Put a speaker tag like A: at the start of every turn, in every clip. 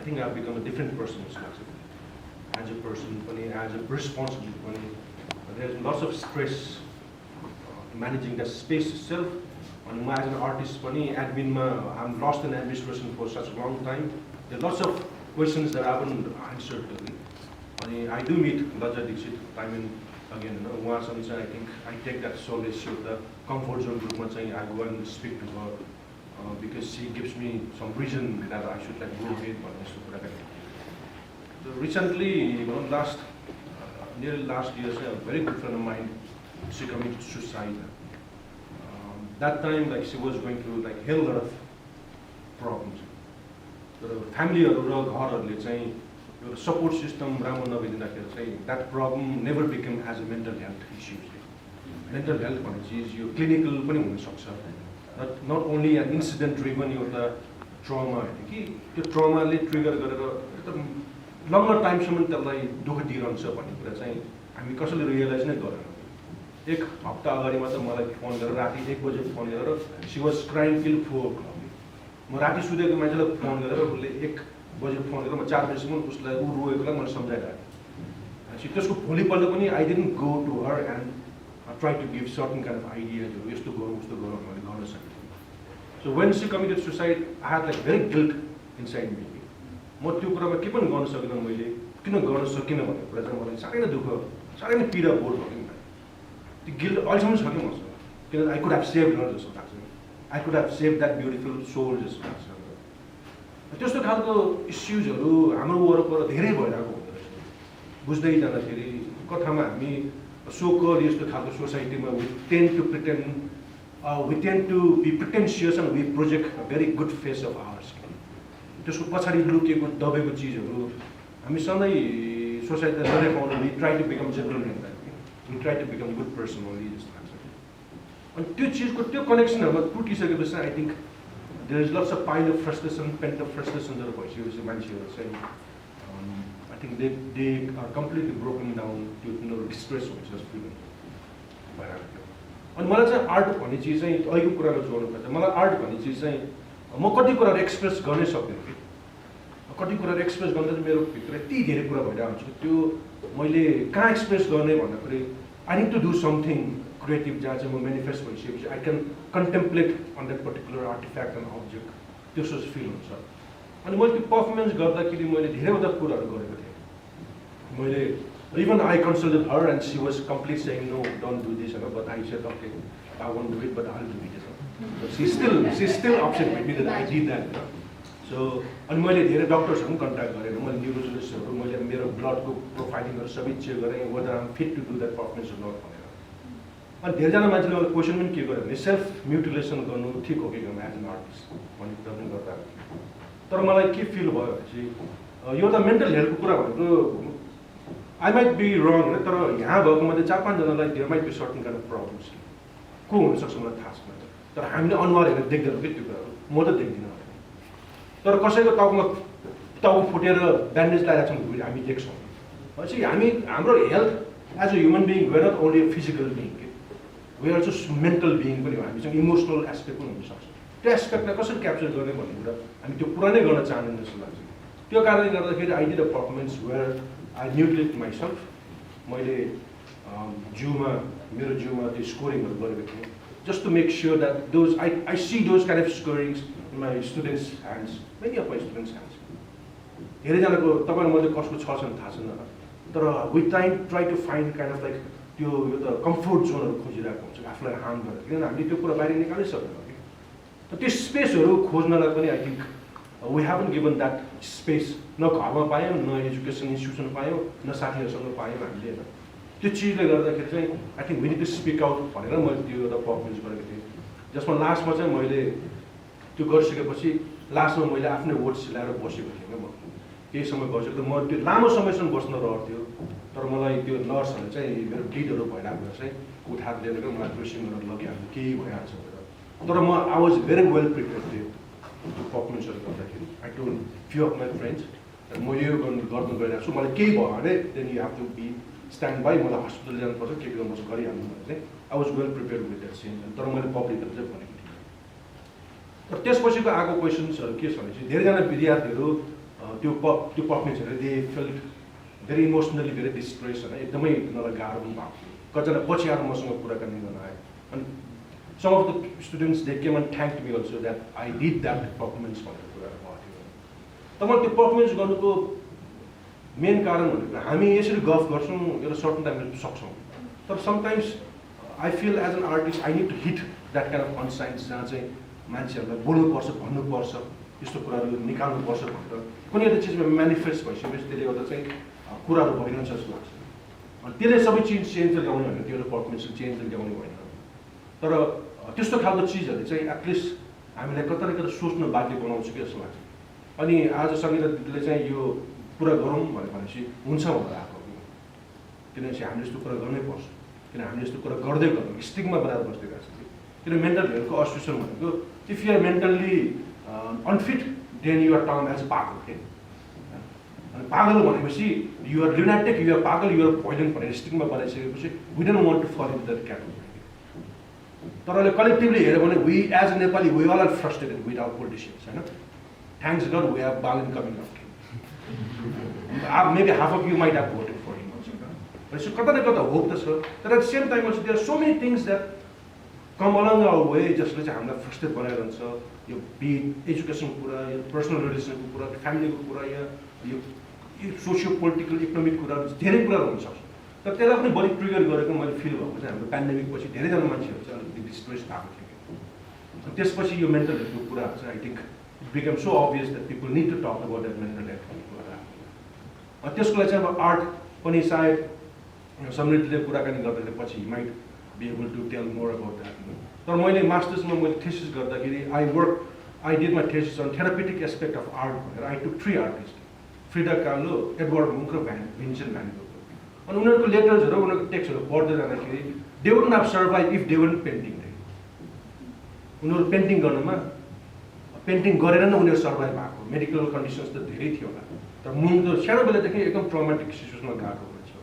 A: I think I've become a different person as a person, as a responsibility. There's lots of stress managing the space itself. And as an artist, admin, I'm lost in administration for such a long time. There are lots of questions that I haven't answered. I do meet Lajja Dixit time and again. I think I take that solace of the comfort zone group. I go and speak to her because she gives me some reason that I should go ahead. So recently, nearly last year, a very good friend of mine, she committed suicide. That time, she was going through hell lot of problems. The family the support system, that problem never became as a mental health issue. Mental health is your clinical, not only an incident driven the trauma. The trauma trigger longer time हामी कसैले realise नै गरेन एक हप्ता अगाडि मात्र मलाई phone गरेर राति 1 बजे फोन गरेर she was crying till 4 o'clock म राति सुतेको मान्छेलाई फोन गरेर उसले 1 बजे फोन गरेर म 4 बजेसम्म उसलाई रोएकोलाई मैले सम्झाइरहेको त्यसको भोलिपल्ट पनि I didn't go to her and try to give certain kind of आइडियाजहरू यस्तो गरौँ उस्तो गरौँ मैले गर्न सकेँ so when she committed suicide I had very guilt inside me म त्यो कुरामा के पनि गर्न सकिनँ मैले किन गर्न सकिनँ भन्ने कुरा चाहिँ मलाई साह्रै नै दुःख साह्रै नै पीडा बोध भयो कि त्यो गिल्ट अहिलेसम्म छ कि मसँग किनभने I could have saved her जस्तो लाग्छ I could have saved that beautiful soul जस्तो लाग्छ त्यस्तो खालको इस्युजहरू हाम्रो वरपर धेरै भइरहेको हुँदो रहेछ बुझ्दै जाँदाखेरि कथामा हामी सोकर यस्तो खालको सोसाइटीमा we tend to be pretentious and we project a very good face of ours त्यसको पछाडि लुकेको दबेको चिजहरू हामी सधैँ सोसाइटीलाई लडे पाउनु we try to become gentleman we try to become good person only जस्तो लाग्छ अनि त्यो चिजको त्यो कनेक्सनहरूमा टुटिसकेपछि I think there is lots of pile of frustration pent of फ्रस्ट्रेसनहरू भइसकेपछि मान्छेहरू चाहिँ I think they are completely broken down त्यो तिनीहरू डिस्ट्रेस हुन्छ जस्तो फिल भइरहेको थियो अनि मलाई चाहिँ आर्ट भन्ने चिज चाहिँ अहिलेको कुरामा जोड्नु पर्छ मलाई आर्ट भन्ने चिज चाहिँ म कति कुराहरू एक्सप्रेस गर्नै सक्दिनँ कि कति कुराहरू एक्सप्रेस गर्दा चाहिँ मेरो भित्र यति धेरै कुरा भइरहेको हुन्छ त्यो मैले कहाँ एक्सप्रेस गर्ने भन्दाखेरि I need to do something creative जहाँ चाहिँ म मेनिफेस्ट भइसकेपछि I can contemplate on that particular artifact and object त्यस्तो फिल हुन्छ अनि मैले त्यो पर्फर्मेन्स गर्दाखेरि मैले धेरैवटा कुराहरू गरेको थिएँ मैले even I consulted her and she was complete saying no don't do this but I said okay I won't do it but I do it she still upset with me that I did that so अनि मैले धेरै डक्टर्सहरू पनि contact गरेँ मैले न्युरोलोजिस्टहरू मैले मेरो ब्लडको प्रोफाइलिङहरू सबै check गरेँ whether I'm fit to do that performance not भनेर अनि धेरैजना मान्छेले मलाई क्वेसन पनि के गर्यो भने सेल्फ म्युटिलेसन गर्नु ठिक हो कि एज एन आर्टिस्ट भन्ने कुरा पनि गर्दा तर मलाई के फिल भयो भनेपछि यो त मेन्टल हेल्थको कुरा भनेको आई माइट बी रङ होइन तर यहाँ भएको मध्ये 4-5 जनालाई there might be certain kind of problems को हुनसक्छ मलाई थाहा छैन तर हामीले अनुहार हेरेर देख्दैनौँ कि त्यो कुराहरू म त देख्दिनँ तर कसैको टाउको फुटेर ब्यान्डेज लगाइरहेको छौँ हामी देख्छौँ भनेपछि हामी हाम्रो health as a human being we not only physical being के we are just mental being पनि हो हामीसँग इमोसनल एस्पेक्ट पनि हुनसक्छ त्यो एस्पेक्टलाई कसरी क्याप्चर गर्ने भन्ने कुरा हामी त्यो पुरा नै गर्न चाहँदैन जस्तो लाग्छ त्यो कारणले गर्दाखेरि I did a performance where I mutilate myself मैले मेरो जिउमा त्यो स्कोरिङहरू गरेको थिएँ just to make sure that those I see those kind of scorings in my students' hands, many of my students' hands. धेरैजनाको तपाईँलाई मैले कसको छ छैन थाहा छैन तर we try to find kind of like त्यो त कम्फोर्ट जोनहरू खोजिरहेको हुन्छ आफूलाई हार्म गरेर किनभने हामीले त्यो कुरा बाहिर निकालै सक्दैनौँ कि त्यो स्पेसहरू खोज्नलाई पनि I think we haven't given that space न घरमा पायौँ न एजुकेसन इन्स्टिट्युसन पायौँ न साथीहरूसँग पायौँ हामीले होइन त्यो चिजले गर्दाखेरि चाहिँ I think we need to speak out भनेर मैले त्यो एउटा पर्फर्मेन्स गरेको थिएँ जसमा लास्टमा चाहिँ मैले त्यो गरिसकेपछि लास्टमा मैले आफ्नै वर्ड्स ल्याएर बसेको थिएँ म केही समय बसेको म त्यो लामो समयसम्म बस्न रहन्थ्यो तर मलाई त्यो नर्सहरूले चाहिँ मेरो ब्लिडहरू भइरहेको चाहिँ उठाएर लिएर मलाई ड्रेसिङ गरेर लगिहाल्नु केही भइहाल्छ भनेर तर म I was very well prepare थिएँ त्यो पर्फर्मेन्सहरू गर्दाखेरि I told few of my friends म यो गर्नु गइरहेको छु मलाई केही भयो भने then you have to be stand by मलाई हस्पिटल जानुपर्छ के गर्नुपर्छ गरिहाल्नु भने चाहिँ I was well prepare with that sense तर मैले पब्लिकहरू चाहिँ भनेको थिएँ तर त्यसपछिको आएको क्वेसन्सहरू के छ भने चाहिँ धेरैजना विद्यार्थीहरू त्यो पर्फर्मेन्सहरू they felt very emotionally very distress होइन एकदमै उनीहरूलाई गाह्रो पनि भएको थियो कतिजना पछि आएर मसँग कुराकानी गर्न आयो अनि some of the students they came and thank me also that I did that performance भनेर कुराहरू भएको थियो तर मैले त्यो पर्फर्मेन्स गर्नुको मेन कारण भनेको हामी यसरी गफ गर्छौँ एउटा सर्टन टाइममा सक्छौँ तर sometimes I feel as an artist I need to hit that kind of conscience जहाँ चाहिँ मान्छेहरूलाई बोल्नुपर्छ भन्नुपर्छ यस्तो कुराहरू निकाल्नुपर्छ भनेर कुनै एउटा चिजमा म्यानिफेस्ट भइसकेपछि त्यसले गर्दा चाहिँ कुराहरू भइरहन्छ जस्तो लाग्छ अनि त्यसले सबै चिज चेन्ज ल्याउने होइन त्यो एउटा पर्फर्मेन्स चेन्ज ल्याउने होइन तर त्यस्तो खालको चिजहरूले चाहिँ एटलिस्ट हामीलाई कता न कता सोच्न बाध्य बनाउँछ कि जस्तो लाग्छ अनि आज सङ्गीता दिदीले चाहिँ यो कुरा गरौँ भनेपछि हुन्छ भनेर आएको किनभने हामीले यस्तो कुरा गर्नै पर्छ किन हामीले यस्तो कुरा गर्दै गर्छौँ स्टिकमा बनाएर बस्दिरहेको छ किन मेन्टल हेल्थको असोसिएसन भनेको if you are mentally unfit then you are term as पागल के अनि पागल भनेपछि you are lunatic you are पागल यु आर भोइलेन्ट भनेर स्टिकमा बनाइसकेपछि we don't want to fall in that category तर अहिले कलेक्टिभली हेऱ्यो भने we as a Nepali we all are frustrated with our politicians होइन thanks god we have Balen coming of maybe half of you might have voted for him also. But so kata na kata hope ta sir. But at the same time also there are so many things that come along our way just like hamla frustrated banairahन्छ यो be education कुरा यो personal relation को कुरा family को कुरा या यो socio political economic कुरा धेरै कुरा हुन सक्छ तर त्यसलाई पनि बढी ट्रिगर गरेको मैले फिल भएको चाहिँ हाम्रो पेन्डेमिक पछि धेरै जना मान्छेहरु चाहिँ अलिकति डिस्ट्रेस भएको थियो त्यसपछि यो मेन्टल हेल्थको कुरा चाहिँ I think it became so obvious that people need to talk about that mental health त्यसको लागि चाहिँ अब आर्ट पनि सायद समृद्धले कुराकानी गर्दाखेरि पछि might be able to tell more about that तर मैले मास्टर्समा मैले थेसिस गर्दाखेरि I did my thesis on therapeutic aspect of art भनेर I took 3 artist Frida Kahlo Edward मुङ्क र भिन्सेन्ट भ्यान गोग अनि उनीहरूको लेटर्सहरू उनीहरूको टेक्स्टहरू पढ्दै जाँदाखेरि they wouldn't have survive if they wouldn't painting उनीहरू पेन्टिङ गर्नुमा पेन्टिङ गरेर नै उनीहरू सर्भाइभ भएको मेडिकल कन्डिसन्स त धेरै थियो होला तर मुङ त सानो बेलादेखि एकदम ट्रमेटिक सिचुएसनमा गएको मान्छे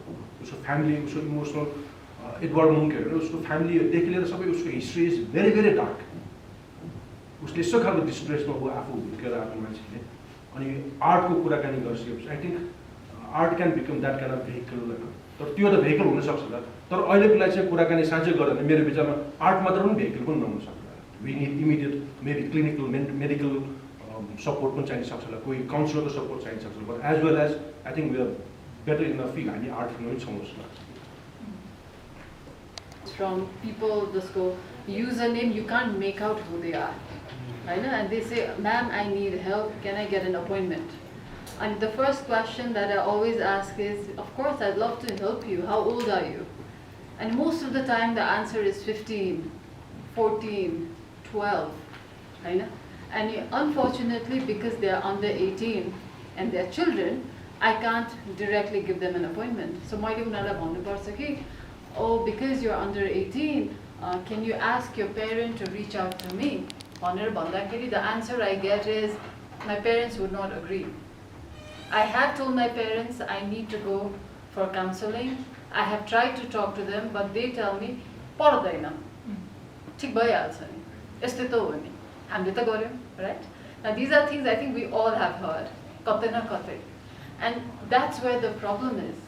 A: उसको फ्यामिली उसको इमोसनल एडवर्ड मुङ्क हेरेर उसको फ्यामिलीदेखि लिएर सबै उसको history is very very dark उसले यस्तो खालको डिस्ट्रेसमा ऊ आफू हुर्केर आएको मान्छेले अनि आर्टको कुराकानी गरिसकेपछि I think art can become that kind of vehicle होइन तर त्यो त भेहिकल हुनसक्छ होला तर अहिलेको लागि चाहिँ कुराकानी साँच्चै गरेर भने मेरो विचारमा आर्ट मात्र पनि भेहिकल पनि नहुन सक्छ we need immediate maybe clinical medical support पनि चाहिन्छ सक्छ होला कोही काउन्सिलरको सपोर्ट चाहिन्छ सक्छ but as well as I think we are better enough कि हामी आर्ट फिल्ममै छौँ जस्तो लाग्छ
B: From people just go username you can't make out who they are right and they say ma'am I need help can I get an appointment and the first question that I always ask is of course I'd love to help you how old are you and most of the time the answer is 15 14 12 right and unfortunately because they are under 18 and they're children I can't directly give them an appointment so मैले उनीहरूलाई भन्नुपर्छ कि oh because you're under 18 can you ask your parent to reach out to me भनेर भन्दाखेरि the answer I get is my parents would not agree I have told my parents I need to go for counseling I have tried to talk to them but they tell me पर्दैन ठिक भइहाल्छ नि यस्तै त हो नि हामीले त गर्यौं right now these are things I think we all have heard कतै न कतै and that's where the problem is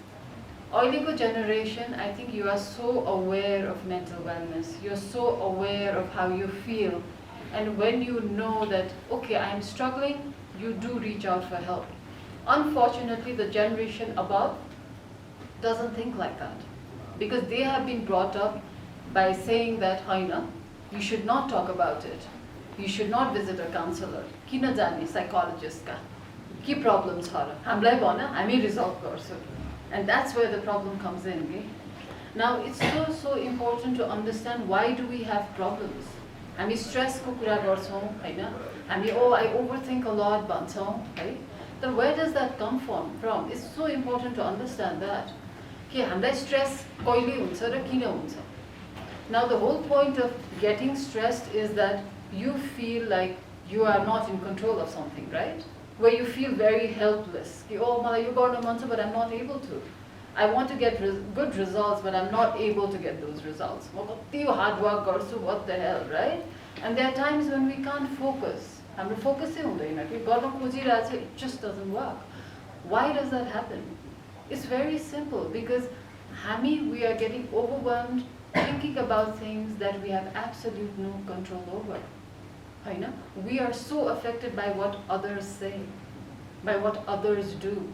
B: Oiliko generation, I think you are so aware of mental wellness. You're so aware of how you feel. And when you know that, okay, I'm struggling, you do reach out for help. Unfortunately, the generation above doesn't think like that. Because they have been brought up by saying that, Haina, you should not talk about it. You should not visit a counselor. Kina jani psychologist ka. Ki problems hara. Hamlai bhana, hami resolve garchhau. And that's where the problem comes in. Okay? Now, it's so important to understand why do we have problems. हामी stress को कुरा गर्छौं हैन हामी I overthink a lot भन्छौं है तर where does that come from it's so important to understand that कि हामीलाई stress कहिले हुन्छ र किन हुन्छ now the whole point of getting stressed is that you feel like you are not in control of something right where you feel very helpless कि मलाई यो गर्न मन छ but I'm not able to I want to get good results but I'm not able to get those results म कति hard work गर्छु what the hell right and there are times when we can't focus हाम्रो फोकसै हुँदैन कि गर्न खोजिरहेछ, it just doesn't work. Why does that happen? It's very simple, because we are getting overwhelmed thinking about things that we have absolute no control over. We are so affected by what others say, by what others do,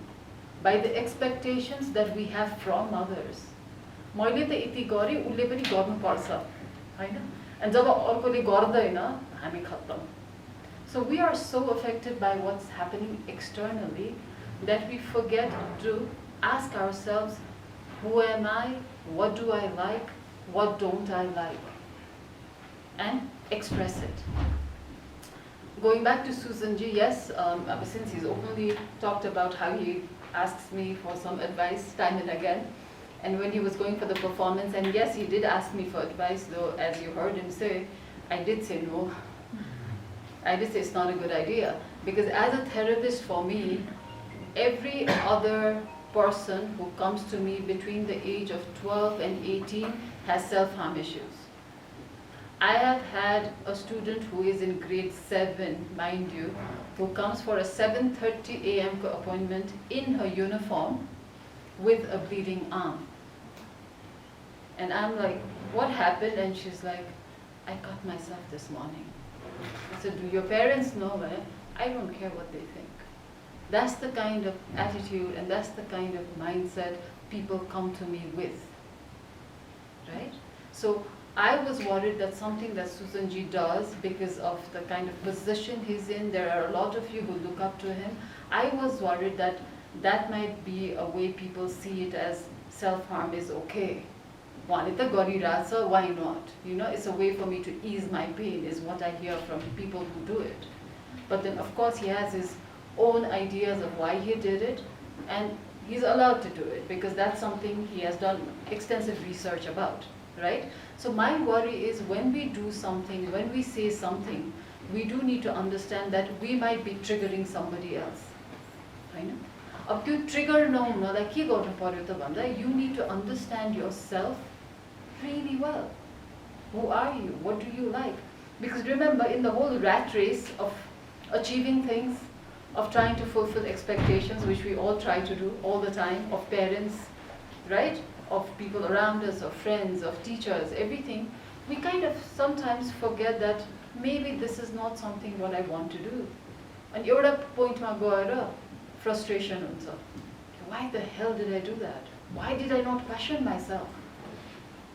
B: by the expectations that we have from others. मैले त यति गरे, उसले पनि गर्नुपर्छ, हैन? And जब अर्कोले गर्दैन, हामी खत्तम. So we are so affected by what's happening externally that we forget to ask ourselves, who am I? What do I like? What don't I like? And express it. Going back to Sujan ji, yes, since he's openly talked about how he asks me for some advice time and again, and when he was going for the performance, and yes, he did ask me for advice, though, as you heard him say, I did say no. I did say it's not a good idea, because as a therapist, for me, every other person who comes to me between the age of 12 and 18 has self-harm issues. I have had a student who is in grade 7, mind you, who comes for a 7:30 a.m. appointment in her uniform with a bleeding arm. And I'm like, what happened? And she's like, I cut myself this morning. I said, do your parents know? I don't care what they think. That's the kind of attitude and that's the kind of mindset people come to me with, right? So I was worried that something that Sujan ji does, because of the kind of position he's in, there are a lot of you who look up to him. I was worried that that might be a way people see it as self-harm is okay. Why not? It's a way for me to ease my pain, is what I hear from people who do it. But then of course he has his own ideas of why he did it, and he's allowed to do it because that's something he has done extensive research about, right? So my worry is when we do something, when we say something, we do need to understand that we might be triggering somebody else. अब त्यो trigger नहुनलाई के गर्नु पर्यो त भन्दा, you need to understand yourself really well. Who are you? What do you like? Because remember, in the whole rat race of achieving things, of trying to fulfill expectations, which we all try to do all the time, of parents, right? Of people around us, of friends, of teachers, everything, we kind of sometimes forget that maybe this is not something what I want to do. And एउटा पोइन्टमा गएर frustration हुन्छ. Why the hell did I do that? Why did I not question myself?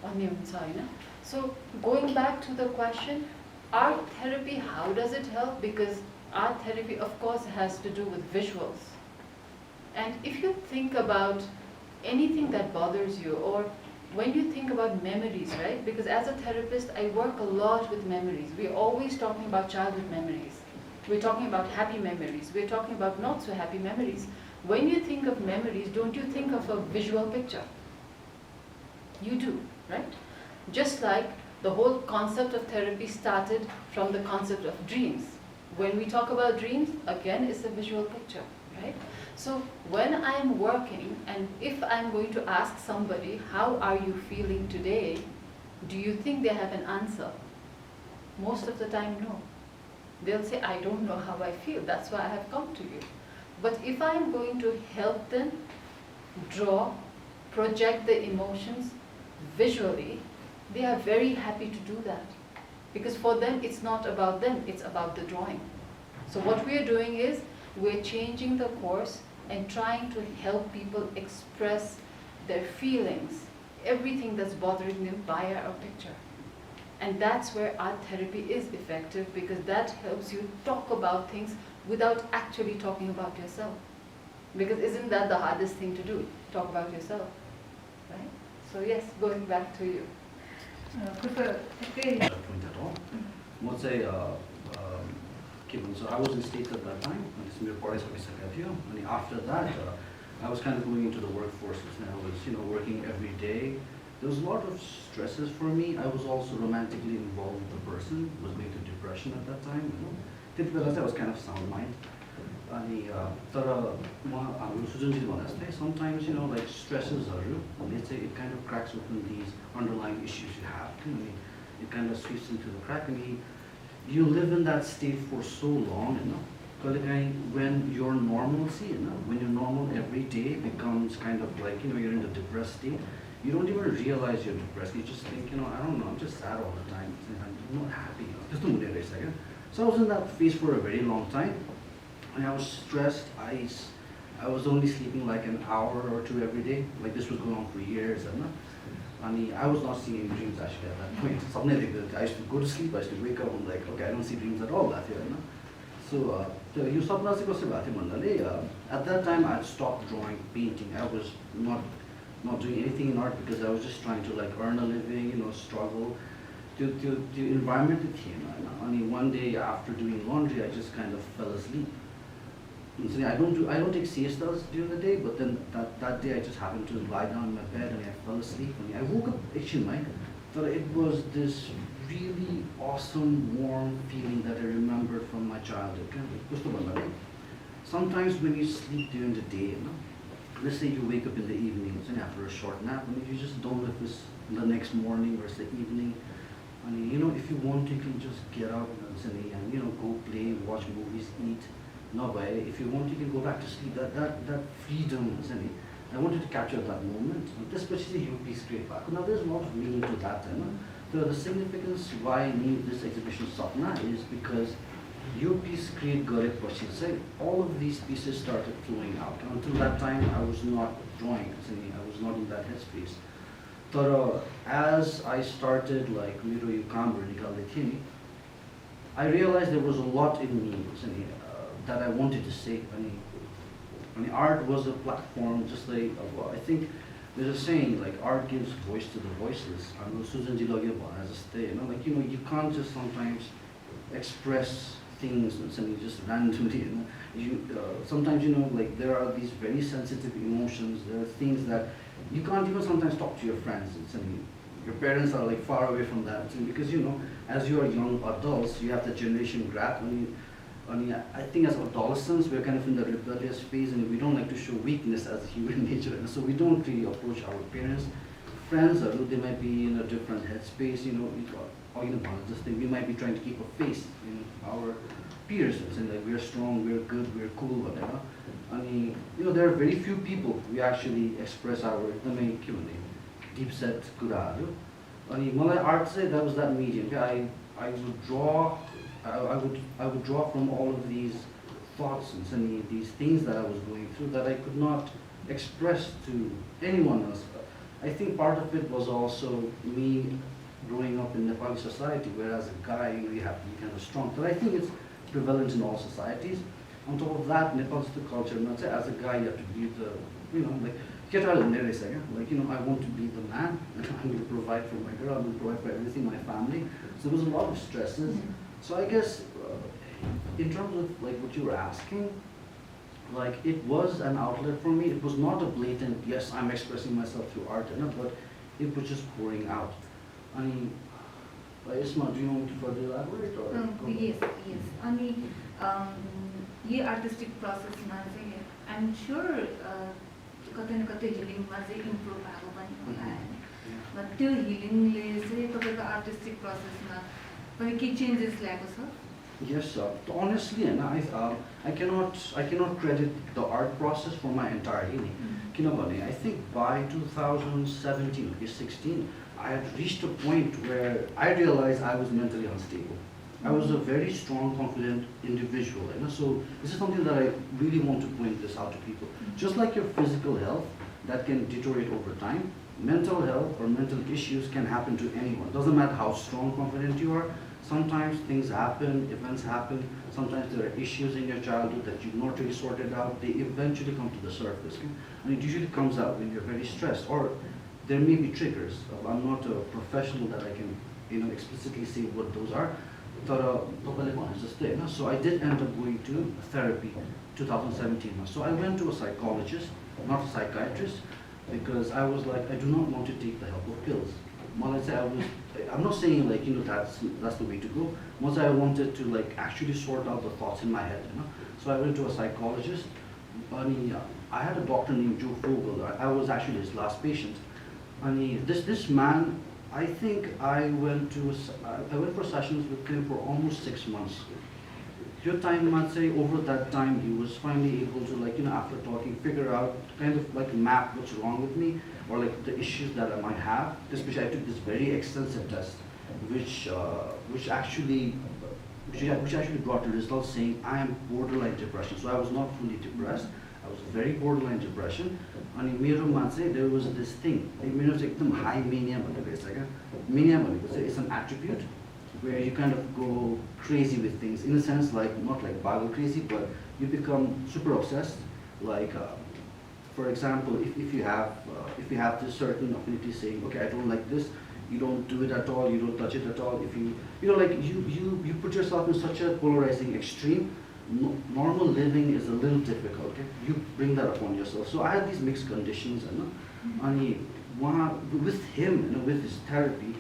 B: भन्ने हुन्छ हैन? So going back to the question, art therapy, how does it help? Because art therapy, of course, has to do with visuals. And if you think about anything that bothers you, or when you think about memories, right? Because as a therapist, I work a lot with memories. We're always talking about childhood memories. We're talking about happy memories. We're talking about not so happy memories. When you think of memories, don't you think of a visual picture? You do, right? Just like the whole concept of therapy started from the concept of dreams. When we talk about dreams, again, it's a visual picture, right? So when I'm working, and if I'm going to ask somebody, how are you feeling today? Do you think they have an answer? Most of the time, no. They'll say, I don't know how I feel, that's why I have come to you. But if I'm going to help them draw, project the emotions visually, they are very happy to do that. Because for them, it's not about them, it's about the drawing. So what we're doing is, we're changing the course and trying to help people express their feelings, everything that's bothering them via a picture. And that's where art therapy is effective, because that helps you talk about things without actually talking about yourself. Because isn't that the hardest thing to do? Talk about yourself, right? So yes, going back to you.
C: Point at all. Let's say, so I was in States at that time, and after that, I was kind of going into the workforce, and I was, working every day. There was a lot of stresses for me. I was also romantically involved with the person who was going through depression at that time. I was kind of sound mind. And sometimes, like stresses are, let's say it kind of cracks open these underlying issues you have. It kind of sweeps into the crack, and you live in that state for so long, when your normalcy, when your normal every day becomes kind of like, you're in a depressed state, you don't even realize you're depressed. You just think, I don't know, I'm just sad all the time. I'm not happy. Just don't get a second. So I was in that phase for a very long time. And I was stressed. I was only sleeping like an hour or two every day. Like this was going on for years. And I was not seeing any dreams actually at that point. Suddenly I used to go to sleep, I used to wake up, I'm like, okay, I don't see dreams at all that year. So you at that time I had stopped drawing, painting. I was not doing anything in art because I was just trying to like earn a living, struggle. The environment it came. Only one day after doing laundry, I just kind of fell asleep. And so I don't take siestas during the day, but then that day I just happened to lie down in my bed and I fell asleep. And I woke up actually, but it was this really awesome, warm feeling that I remembered from my childhood. Sometimes when you sleep during the day, let's say you wake up in the evening after a short nap, and you just don't know if it's the next morning or it's the evening. And if you want to, you can just get up and go play, watch movies, eat. No, but if you want, you can go back to sleep. That freedom, I wanted to capture that moment, especially UP Straight Back. Now there's a lot of meaning to that. The significance why I need this exhibition Sapna is because UP Straight Garepachi, all of these pieces started flowing out. Until that time, I was not drawing. I was not in that headspace. But as I started like I realized there was a lot in me that I wanted to say. Art was a platform, just like I think there's a saying like art gives voice to the voiceless. I know Sujan has a stay. You can't just sometimes express things and just randomly. Sometimes like there are these very sensitive emotions. There are things that you can't even sometimes talk to your friends. Your parents are like far away from that because as you are young adults, you have the generation gap. I think as adolescents, we're kind of in the rebellious phase and we don't like to show weakness as human nature. And so we don't really approach our parents. Friends, they might be in a different headspace, we might be trying to keep a face in our peers and like we're strong, we're good, we're cool, whatever. There are very few people we actually express our deep set kuraharu. Malai art say that was that medium. I would draw. I would draw from all of these thoughts and these things that I was going through that I could not express to anyone else. I think part of it was also me growing up in Nepali society, where as a guy you have to be kind of strong. But I think it's prevalent in all societies. On top of that, Nepal's the culture. As a guy, you have to be the, I want to be the man. I'm going to provide for my girl. I'm going to provide for everything, my family. So there was a lot of stresses. So I guess in terms of like what you were asking, like it was an outlet for me. It was not a blatant, yes, I'm expressing myself through art, but it was just pouring out. Isma, do you want to further elaborate? Or
D: yes. This artistic process, I'm sure healing was improve but till healing artistic process but changes
C: Yes, honestly, and I cannot credit the art process for my entire healing. I think by 2017, 16, I had reached a point where I realized I was mentally unstable. I was a very strong, confident individual. So this is something that I really want to point this out to people. Just like your physical health that can deteriorate over time, mental health or mental issues can happen to anyone. Doesn't matter how strong, confident you are. Sometimes things happen, events happen. Sometimes there are issues in your childhood that you've not really sorted out. They eventually come to the surface. And it usually comes out when you're very stressed. Or there may be triggers. I'm not a professional that I can explicitly say what those are. So I did end up going to therapy 2017. So I went to a psychologist, not a psychiatrist, because I was like, I do not want to take the help of pills. I'm not saying like that's the way to go. Once I wanted to like actually sort out the thoughts in my head. So I went to a psychologist. I had a doctor named Joe Fogel. I was actually his last patient. This man, I think I went for sessions with him for almost 6 months. Your time, I'd say, over that time, he was finally able to, like, after talking, figure out, kind of like map what's wrong with me, or like the issues that I might have. Especially, I took this very extensive test, which actually brought the results saying I am borderline depression. So I was not fully depressed. I was very borderline depression. And in मेरोमा चाहिँ there was this thing. मेरो चाहिँ एकदम high mania भनेको रहेछ क्या. Mania भनेको चाहिँ it's an attribute where you kind of go crazy with things in a sense, like not like Bible crazy, but you become super obsessed. Like, for example, if you have this certain affinity saying, okay, I don't like this, you don't do it at all, you don't touch it at all. If you put yourself in such a polarizing extreme, normal living is a little difficult. Okay? You bring that upon yourself. So I had these mixed conditions, and with him, with his therapy,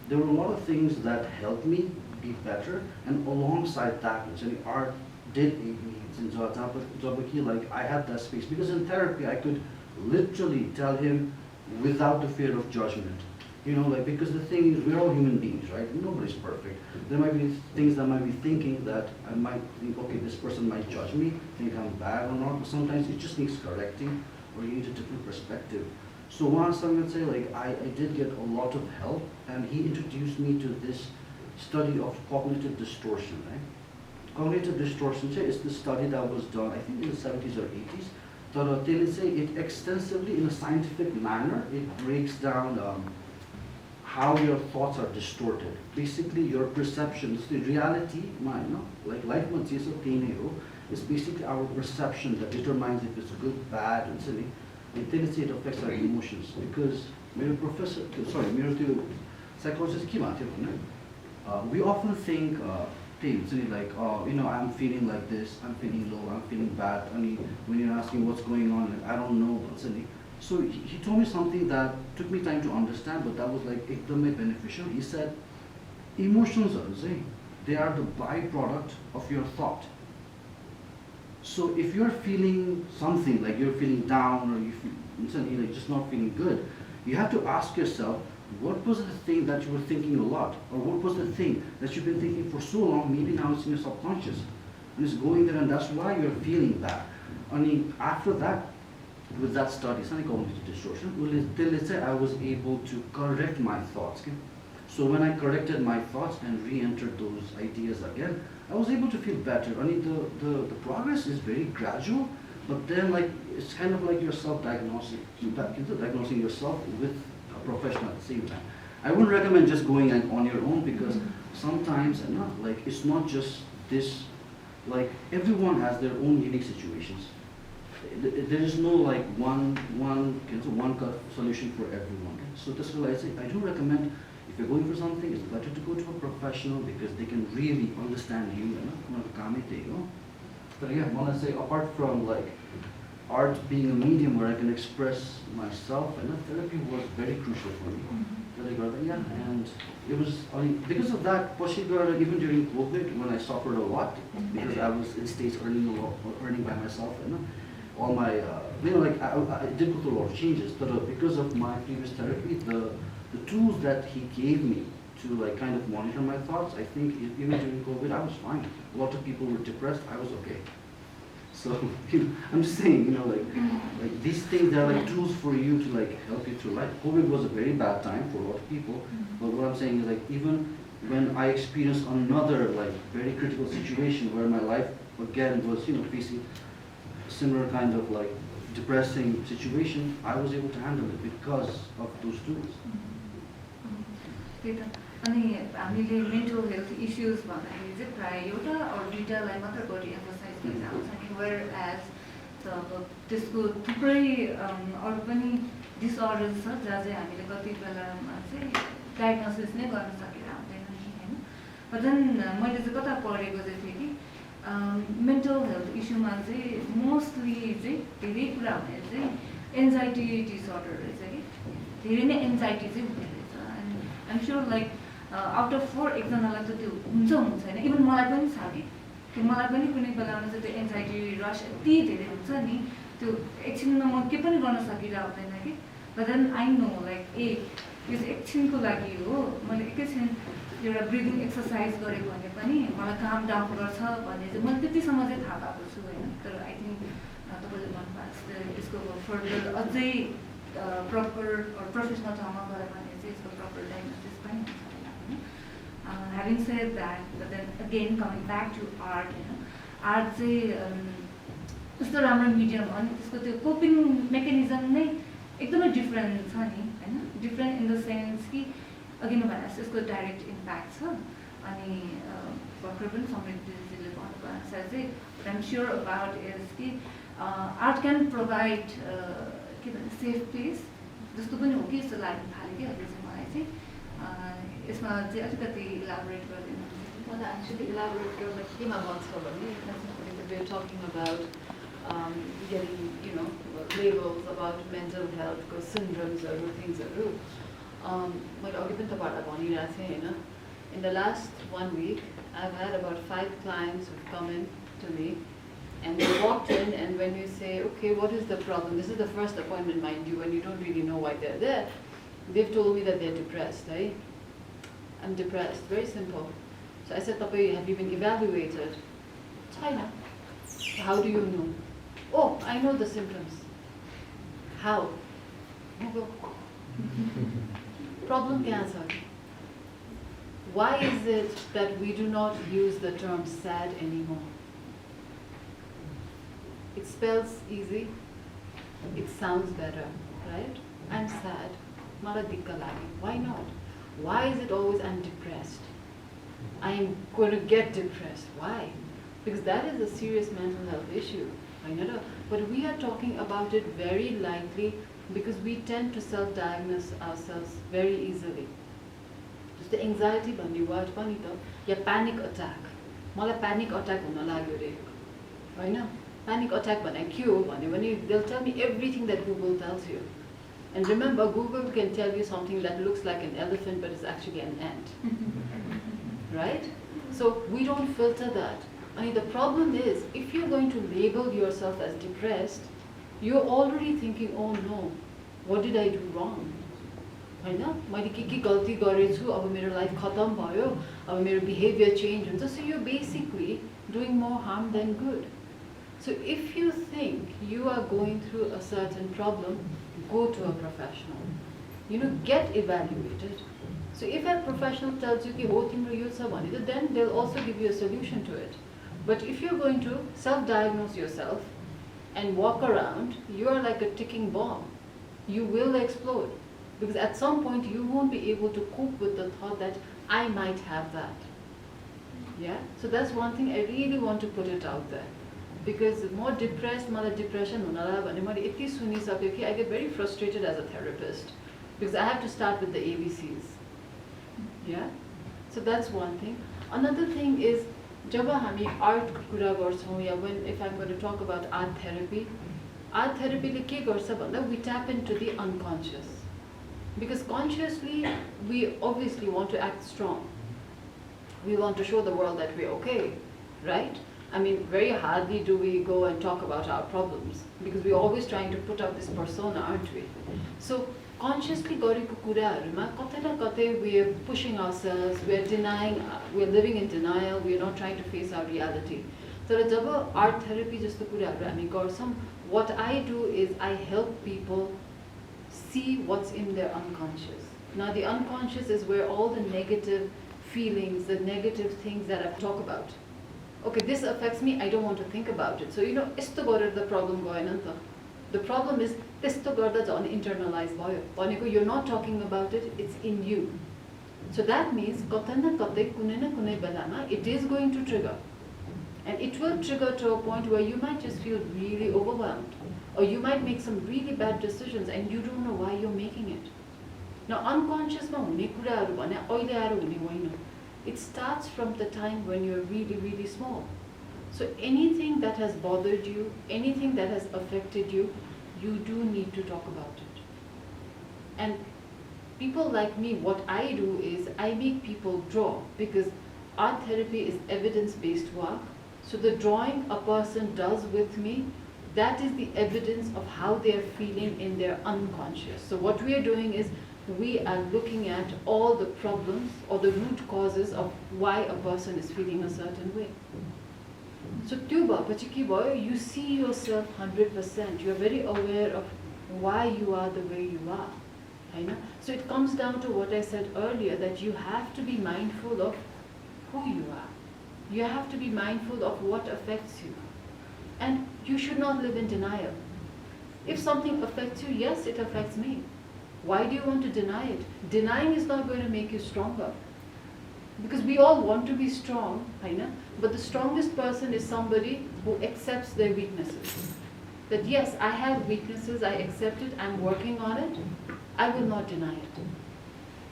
C: there were a lot of things that helped me be better, and alongside that, art did aid me. Like I had that space because in therapy I could literally tell him without the fear of judgment. Because the thing is, we're all human beings, right? Nobody's perfect. There might be things that I might be thinking that I might think, okay, this person might judge me, think I'm bad or not, but sometimes it just needs correcting, or you need a different perspective. So once I would say, like, I did get a lot of help, and he introduced me to this study of cognitive distortion, right? Cognitive distortion is the study that was done, I think in the 70s or 80s. But they say it extensively, in a scientific manner, it breaks down how your thoughts are distorted. Basically, your perceptions, the reality, like life is basically our perception that determines if it's good, bad, and silly. And then it affects our emotions. Because psychologist we often think like, I'm feeling like this, I'm feeling low, I'm feeling bad. When you're asking what's going on, I don't know. So he told me something that took me time to understand, but that was like ekdamai beneficial. He said, emotions they are the byproduct of your thought. So if you're feeling something, like you're feeling down, or you feel just not feeling good, you have to ask yourself, what was the thing that you were thinking a lot? Or what was the thing that you've been thinking for so long, maybe now it's in your subconscious, and it's going there, and that's why you're feeling that. After that, with that study, cognitive distortion, let's say I was able to correct my thoughts. Okay? So when I corrected my thoughts and re-entered those ideas again, I was able to feel better. The progress is very gradual, but then it's kind of like you're self-diagnosing, diagnosing yourself with a professional at the same time. I wouldn't recommend just going on your own, because sometimes it's not just this. Like, everyone has their own unique situations. There is no one cut solution for everyone. So that's why I say I do recommend, if you're going for something, it's better to go to a professional, because they can really understand you. But yeah, I want to say, apart from art being a medium where I can express myself, therapy was very crucial for me. And it was because of that, even during COVID, when I suffered a lot, because I was in States earning by myself, all my, I did go through a lot of changes, but because of my previous therapy, the tools that he gave me to kind of monitor my thoughts, I think even during COVID, I was fine. A lot of people were depressed, I was okay. So I'm just saying, like these things, they're like tools for you to help you through life. COVID was a very bad time for a lot of people, but what I'm saying is even when I experienced another very critical situation where my life again was facing similar kind of depressing situation, I was able to handle it because of those tools.
D: हामीले mental health issues भन्दाखेरि चाहिँ प्रायः एउटा अरू दुईटालाई मात्र बढी emphasise गरेर आउँछ नि, वेयर एज अब त्यसको थुप्रै अरू पनि डिसअर्डर्स छ जहाँ चाहिँ हामीले कति बेलामा चाहिँ डायग्नोसिस नै गर्न सकेर आउँदैन नि होइन. बट देन मैले चाहिँ कता पढेको चाहिँ थिएँ कि मेन्टल हेल्थ इस्युमा चाहिँ मोस्टली चाहिँ धेरै कुरा हुने चाहिँ एन्जाइटी डिसअर्डर रहेछ कि, धेरै नै एन्जाइटी चाहिँ हुने रहेछ. And I'm sure out of 4 एकजनालाई त त्यो हुन्छ होइन. इभन मलाई पनि छ कि मलाई पनि कुनै बेलामा चाहिँ त्यो एन्जाइटी रस यति धेरै हुन्छ नि, त्यो एकछिनमा म के पनि गर्न सकिरहेको हुँदैन कि. बट देन आई नो यो चाहिँ एकछिनको लागि हो मैले एकैछिन एउटा ब्रिदिङ एक्सर्साइज गरेँ भने पनि मलाई काम डाउन गर्छ भन्ने चाहिँ मैले त्यतिसम्म चाहिँ थाहा पाएको छु होइन तर आई थिङ्क तपाईँले भन्नुभएको जस्तै यसको फर्दर अझै प्रपर प्रोफेसनल ठाउँमा गयो भने चाहिँ यसको प्रपर डायग्नोसिस पनि हुन्छ होइन having said that but then again coming back to art होइन आर्ट चाहिँ यस्तो राम्रो मिडियम हो नि त्यसको त्यो कोपिङ मेकानिजम नै एकदमै डिफ्रेन्ट छ नि होइन डिफ्रेन्ट इन द सेन्स कि अघि नै भने यसको डाइरेक्ट इम्प्याक्ट छ अनि भर्खर पनि समृद्धिजीले भन्नुभयो अनुसार चाहिँ आइएम स्योर अबाउट इज कि आर्ट क्यान प्रोभाइड के भन्छ सेफ प्लेस जस्तो पनि हो कि जस्तो लाग्नु थाल्यो कि अहिले चाहिँ मलाई चाहिँ यसमा चाहिँ अलिकति इलाबोरेट गरिदिनु
B: मलाई एक्चुली इलाबोरेट गर्न केमा मन छ भने we're talking about getting, labels about mental health, syndromes or things. मैले अघि पनि तपाईँहरूलाई भनिरहेको थिएँ होइन in the last 1 week I've had about 5 clients who've come in to me and they walked in and when you say okay what is the problem, this is the first appointment mind you when you don't really know why they're there, they've told me that they're depressed. I'm depressed, very simple. So I said have you been evaluated? China. How do you know? Oh, I know the symptoms. How? Problem cancer. Why is it that we do not use the term sad anymore? It spells easy. It sounds better, right? I'm sad. Mala dikka lagi. Why not? Why is it always I'm depressed? I'm going to get depressed. Why? Because that is a serious mental health issue. I know. But we are talking about it very lightly because we tend to self-diagnose ourselves very easily. Just the anxiety भन्ने word पनि त या panic attack. मलाई panic attack हुन लाग्यो रे. होइन? Panic attack भने के हो भने they'll tell me everything that Google tells you. And remember, Google can tell you something that looks like an elephant but is actually an ant. Right? So we don't filter that. I mean, the problem is, if you're going to label yourself as depressed, you're already thinking, oh no, what did I do wrong? होइन मैले के गल्ती गरेछु अब मेरो life खतम भयो अब मेरो बिहेभियर चेन्ज हुन्छ so you're basically doing more harm than good. So if you think you are going through a certain problem, go to a professional. Get evaluated. So if a professional tells you कि हो तिम्रो यो छ भने then they'll also give you a solution to it. But if you're going to self-diagnose yourself and walk around, you are like a ticking bomb. You will explode. Because at some point you won't be able to cope with the thought that I might have that. Yeah? So that's one thing I really want to put it out there. Because more depressed, more depression, I get very frustrated as a therapist. Because I have to start with the ABCs. Yeah? So that's one thing. Another thing is, जब हामी art कुरा गर्छौँ या when if I'm going to talk about art therapy ले के गर्छ भन्दा we tap into the unconscious. Because consciously we obviously want to act strong. We want to show the world that we're okay, right? I mean, very hardly do we go and talk about our problems because we're always trying to put up this persona, aren't we? So consciously गरेको कुराहरुमा कतै न कतै we are pushing ourselves, we are denying, we are living in denial, we are not trying to face our reality. तर जब art therapy जस्तो कुराहरु हामी गर्छौं, what I do is I help people see what's in their unconscious. Now the unconscious is where all the negative feelings, the negative things that I've talked about. Okay, this affects me, I don't want to think about it. So यस्तो गरेर the problem गएन नि त. The problem is त्यस्तो गर्दा झन् internalize भयो. भनेको you're not talking about it, it's in you. So that means कतै न कतै कुनै न कुनै बेलामा it is going to trigger. And it will trigger to a point where you might just feel really overwhelmed. Or you might make some really bad decisions and you don't know why you're making it. Now unconscious ma hune kuraharu bhane aile aएर हुने होइन. It starts from the time when you're really, really small. So anything that has bothered you, anything that has affected you, you do need to talk about it. And people like me, what I do is I make people draw because art therapy is evidence-based work. So the drawing a person does with me, that is the evidence of how they are feeling in their unconscious. So what we are doing is we are looking at all the problems or the root causes of why a person is feeling a certain way. So you see yourself 100%. You are very aware of why you are the way you are. So it comes down to what I said earlier, that you have to be mindful of who you are. You have to be mindful of what affects you. And you should not live in denial. If something affects you, yes, it affects me. Why do you want to deny it? Denying is not going to make you stronger. Because we all want to be strong, but the strongest person is somebody who accepts their weaknesses. That yes, I have weaknesses, I accept it, I'm working on it, I will not deny it.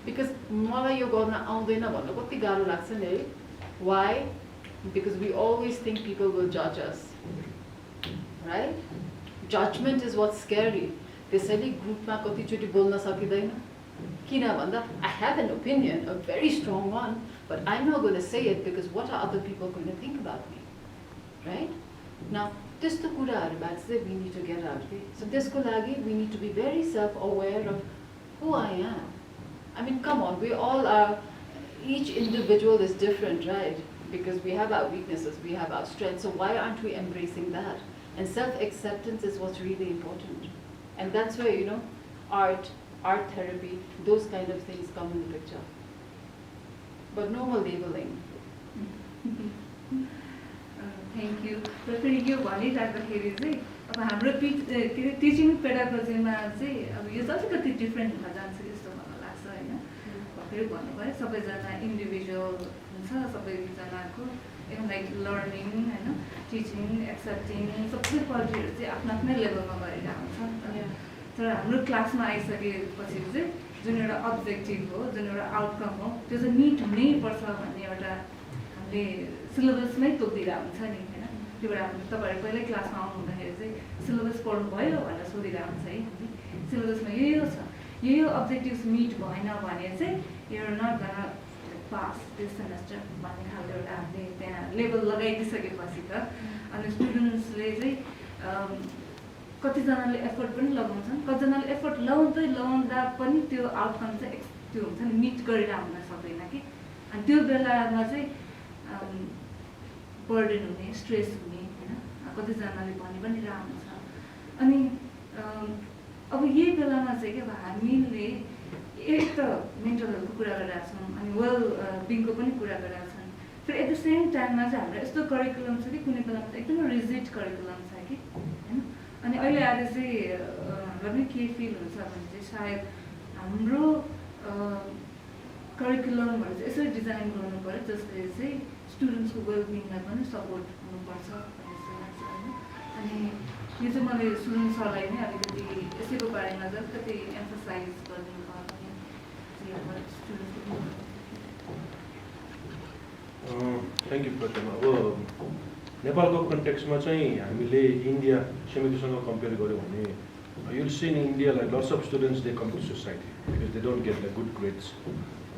B: Because मलाई यो गर्न आउँदैन भन्न कति गाह्रो लाग्छ नि है. Why? Because we always think people will judge us. Right? Judgment is what's scary. त्यसैले ग्रुपमा कतिचोटि बोल्न सकिदैन. किन भन्दा I have an opinion, a very strong one, but I'm not going to say it because what are other people going to think about me? Right? Now, त्यस्तो कुराहरुबाट चाहिँ we need to get out. So त्यसको लागि we need to be very self-aware of who I am. I mean, come on, we all are, each individual is different, right? Because we have our weaknesses, we have our strengths, so why aren't we embracing that? And self-acceptance is what's really important. And that's where, art therapy, those kind of things come in the picture. But no more labeling.
D: Thank you. र फेरि यो भनिराख्दाखेरि चाहिँ अब हाम्रो teaching पेडागोजीमा चाहिँ अब यो अलिकति डिफ्रेन्ट हुन जान्छ जस्तो मलाई लाग्छ हैन. फेरि भन्नुभयो सबैजना इन्डिभिजुअल हुन्छ, सबैजनाको लाइक लर्निङ हैन, टिचिङ, एक्सेप्टिङ सबै क्वालिटीहरू चाहिँ आफ्नो आफ्नै लेभलमा गरिरहेको हुन्छ. तर हाम्रो क्लासमा आइसकेपछि चाहिँ जुन एउटा अब्जेक्टिभ हो, जुन एउटा आउटकम हो, त्यो चाहिँ मिट हुनै पर्छ भन्ने एउटा हामीले सिलेबसमै तोकिदिरहेको हुन्छ नि हैन. त्यो भएर हामीले तपाईहरु पहिल्यै क्लासमा आउनु हुँदाखेरि चाहिँ सिलेबस पढ्नु भयो भनेर सोधिरहेको हुन्छ है. सिलेबसमा यो छ, यो अब्जेक्टिभ्स मिट भएन भने चाहिँ you are not gonna pass this semester भन्ने खालको एउटा हामीले त्यहाँ लेभल लगाइदिइसकेपछि त अनि स्टुडेन्ट्सले चाहिँ कतिजनाले एफर्ट पनि लगाउँछन्, कतिजनाले एफर्ट लगाउँदा पनि त्यो आउटकम चाहिँ त्यो हुन्छ नि मिट गरिरहेको हुन सक्दैन कि. अनि त्यो बेलामा चाहिँ बर्डन हुने, स्ट्रेस हुने हैन, कतिजनाले भनि पनि रहेको हुन्छ. अनि अब यही बेलामा चाहिँ के अब हामीले एक त मेन्टल हेल्थको कुरा गरिरहेको छौँ अनि वेल बिङको पनि कुरा गरिरहेको छौँ. फेरि एट द सेम टाइममा चाहिँ हाम्रो यस्तो करिकुलम छ कि कुनै बेलामा चाहिँ एकदमै रिजिड करिकुलम छ कि हैन. अनि अहिले आएर चाहिँ हामीलाई पनि के फिल हुन्छ भने चाहिँ सायद हाम्रो करिकुलमहरू चाहिँ यसरी डिजाइन गर्नु पर्यो जसले चाहिँ स्टुडेन्ट्सको वेलबिङलाई पनि सपोर्ट हुनुपर्छ भन्ने जस्तो लाग्छ हैन. अनि यो चाहिँ मैले सुजन सरलाई नै अलिकति यसैको बारेमा अलिकति एम्फसाइज गरिदिनु भयो भने स्टुडेन्ट्सको.
A: थ्याङ्क यू प्रतिमा. अब नेपालको कन्टेक्स्टमा चाहिँ हामीले इन्डिया समितिसँग कम्पेयर गऱ्यौँ भने you'll see in India like lots of students they come to society because they don't get the good grades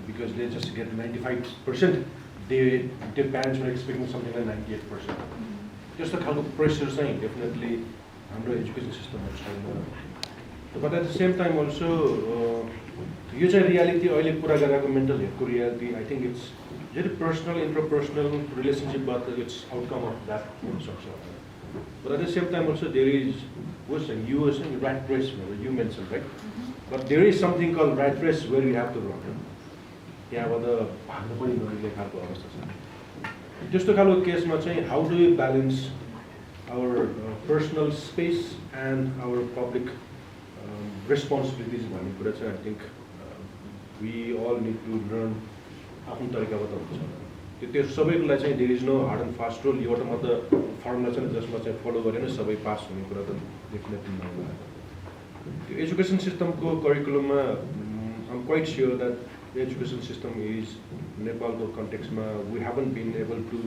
A: because they just get 95%. Their parents were expecting something like 98%. त्यस्तो खालको pressure चाहिँ definitely हाम्रो education सिस्टममा छैन. But at the same time also यो चाहिँ reality अहिले कुरा गरिरहेको मेन्टल हेल्थको reality I think it's very personal, interpersonal relationship, but it's outcome of that structure. But at the same time also there is, you were saying rat race, you mentioned, right? But there is something called rat race where you have to run. Yeah, but the just a case, how do we balance our personal space and our public responsibilities? I think we all need to learn. आफ्नो तरिकाबाट हुन्छ त्यो सबैको लागि चाहिँ there is no hard and fast rule एउटा मात्र formula छ जसमा चाहिँ फलो गरेर सबै पास हुने कुरा त डेफिनेटली नहुँदैन. त्यो एजुकेसन सिस्टमको करिकुलममा I am quite sure that the education system is नेपालको कन्टेक्स्टमा we haven't been able to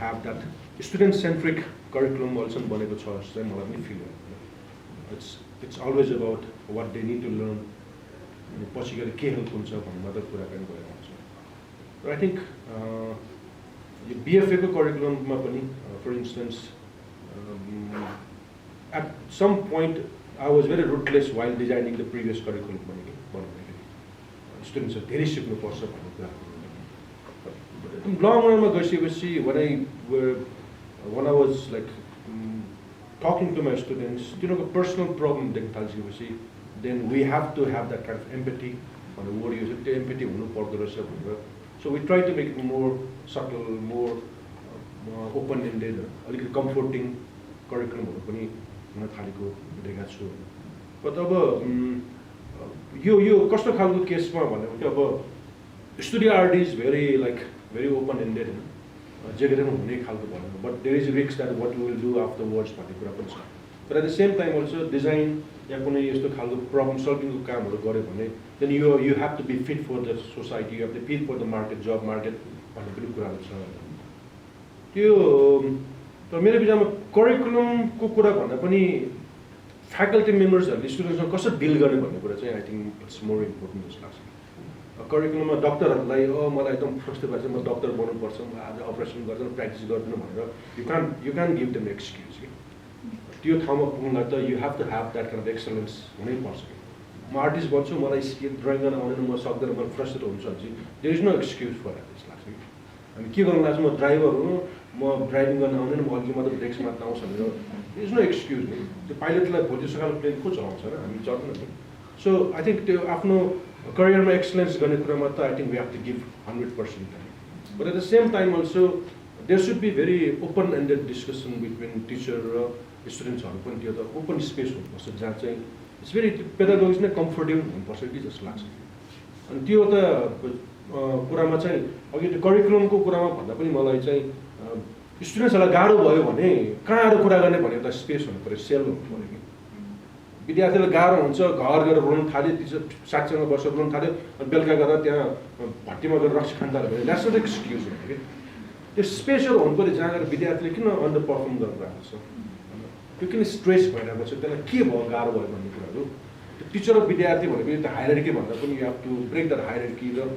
A: have that student centric curriculum also बनेको छ जस्तो चाहिँ मलाई पनि फिल हो. It's always about what they need to learn, पछि गएर के हेल्प हुन्छ भन्ने मात्र कुराकानी गरेर आउँछ. I think BFA को curriculum for instance at some point I was very ruthless while designing the previous curriculum बनाउँदाखेरि स्टुडेन्ट्सहरू धेरै सिक्नुपर्छ भन्ने कुरा लङ रनमा गइसकेपछि when I was like talking to my students, तिनीहरूको पर्सनल प्रब्लम देख्न थालिसकेपछि then we have to have that kind of empathy भन्ने वर्ड युज त्यो एम्पेटी हुनु पर्दो रहेछ भनेर so we try to make it more subtle, more open-ended, अलिकति comforting curriculumहरू पनि हुन थालेको देखेको छु but अब यो कस्तो खालको केसमा भनेको अब studio art is very open-ended जे गरे पनि हुने खालको भनेको but there is a risk that what we will do afterwards भन्ने कुरा पनि छ but at the same time also design या कुनै यस्तो खालको problem solving को कामहरू गर्यो भने then you have to be fit for the society, you have to be fit for the market, job market भन्ने पनि कुराहरू छ त्यो तर मेरो विचारमा करिकुलमको कुरा भन्दा पनि फ्याकल्टी मेम्बर्सहरूले स्टुडेन्ट्ससँग कसरी डिल गर्ने भन्ने कुरा चाहिँ I think it's more important जस्तो लाग्छ करिकुलममा डक्टरहरूलाई मलाई एकदम फ्रस्ट्रेट भएको छ म डक्टर बन्नुपर्छ म आज अपरेसन गर्दैन प्र्याक्टिस गर्दैन भनेर you can give them excuse कि त्यो ठाउँमा पुग्नलाई त you have to have that kind of excellence हुनैपर्छ कि म आर्टिस्ट बन्छु मलाई स्केच ड्रइङ गर्न आउँदैन म सक्दैन म फ्रस्ट्रेट हुन्छ भने there is no excuse for that जस्तो लाग्छ कि हामी के गर्नु लाग्छ म ड्राइभर हुँ म ड्राइभिङ गर्न आउँदैन म अघि मात्र ब्रेक्स मात्र आउँछ भनेर देयर इज नो एक्सक्युज नि त्यो पाइलटलाई भोलि सकाल प्लेन को चलाउँछ र हामी चढ्दैन नि सो आई थिङ्क त्यो आफ्नो करियरमा एक्सलेन्स गर्ने कुरामा त I think we have to give 100% but at the same time also there should be very open ended discussion between teacher र स्टुडेन्ट्सहरू पनि त्यो त ओपन स्पेस हुनुपर्छ जहाँ चाहिँ इट्स भेरी पेडागोजिक नै कम्फर्टेबल हुनुपर्छ कि जस्तो लाग्छ अनि त्यो त कुरामा चाहिँ अघि त्यो करिकुलमको कुरामा भन्दा पनि मलाई चाहिँ स्टुडेन्ट्सहरूलाई गाह्रो भयो भने कहाँ आएर कुरा गर्ने भने एउटा स्पेस हुनु पऱ्यो सेल हुनु पऱ्यो कि विद्यार्थीलाई गाह्रो हुन्छ घर गएर रोल्नु थाल्यो टिचर साथीसँग बसेर रोल्नु थाल्यो अनि बेलुका गएर त्यहाँ भट्टीमा गएर रक्सी खान थाल्यो भने द्याट्स नट एक्सक्युज हो कि त्यो स्पेसहरू हुनु पऱ्यो जहाँ गएर विद्यार्थीले किन अन्डर पर्फर्म गरिरहेको छ त्यो किन स्ट्रेस भइरहेको छ त्यसलाई के भयो गाह्रो भयो भन्ने कुराहरू त्यो टिचर र विद्यार्थी भनेको त्यो हायरार्की भन्दा पनि you have to break that hierarchy र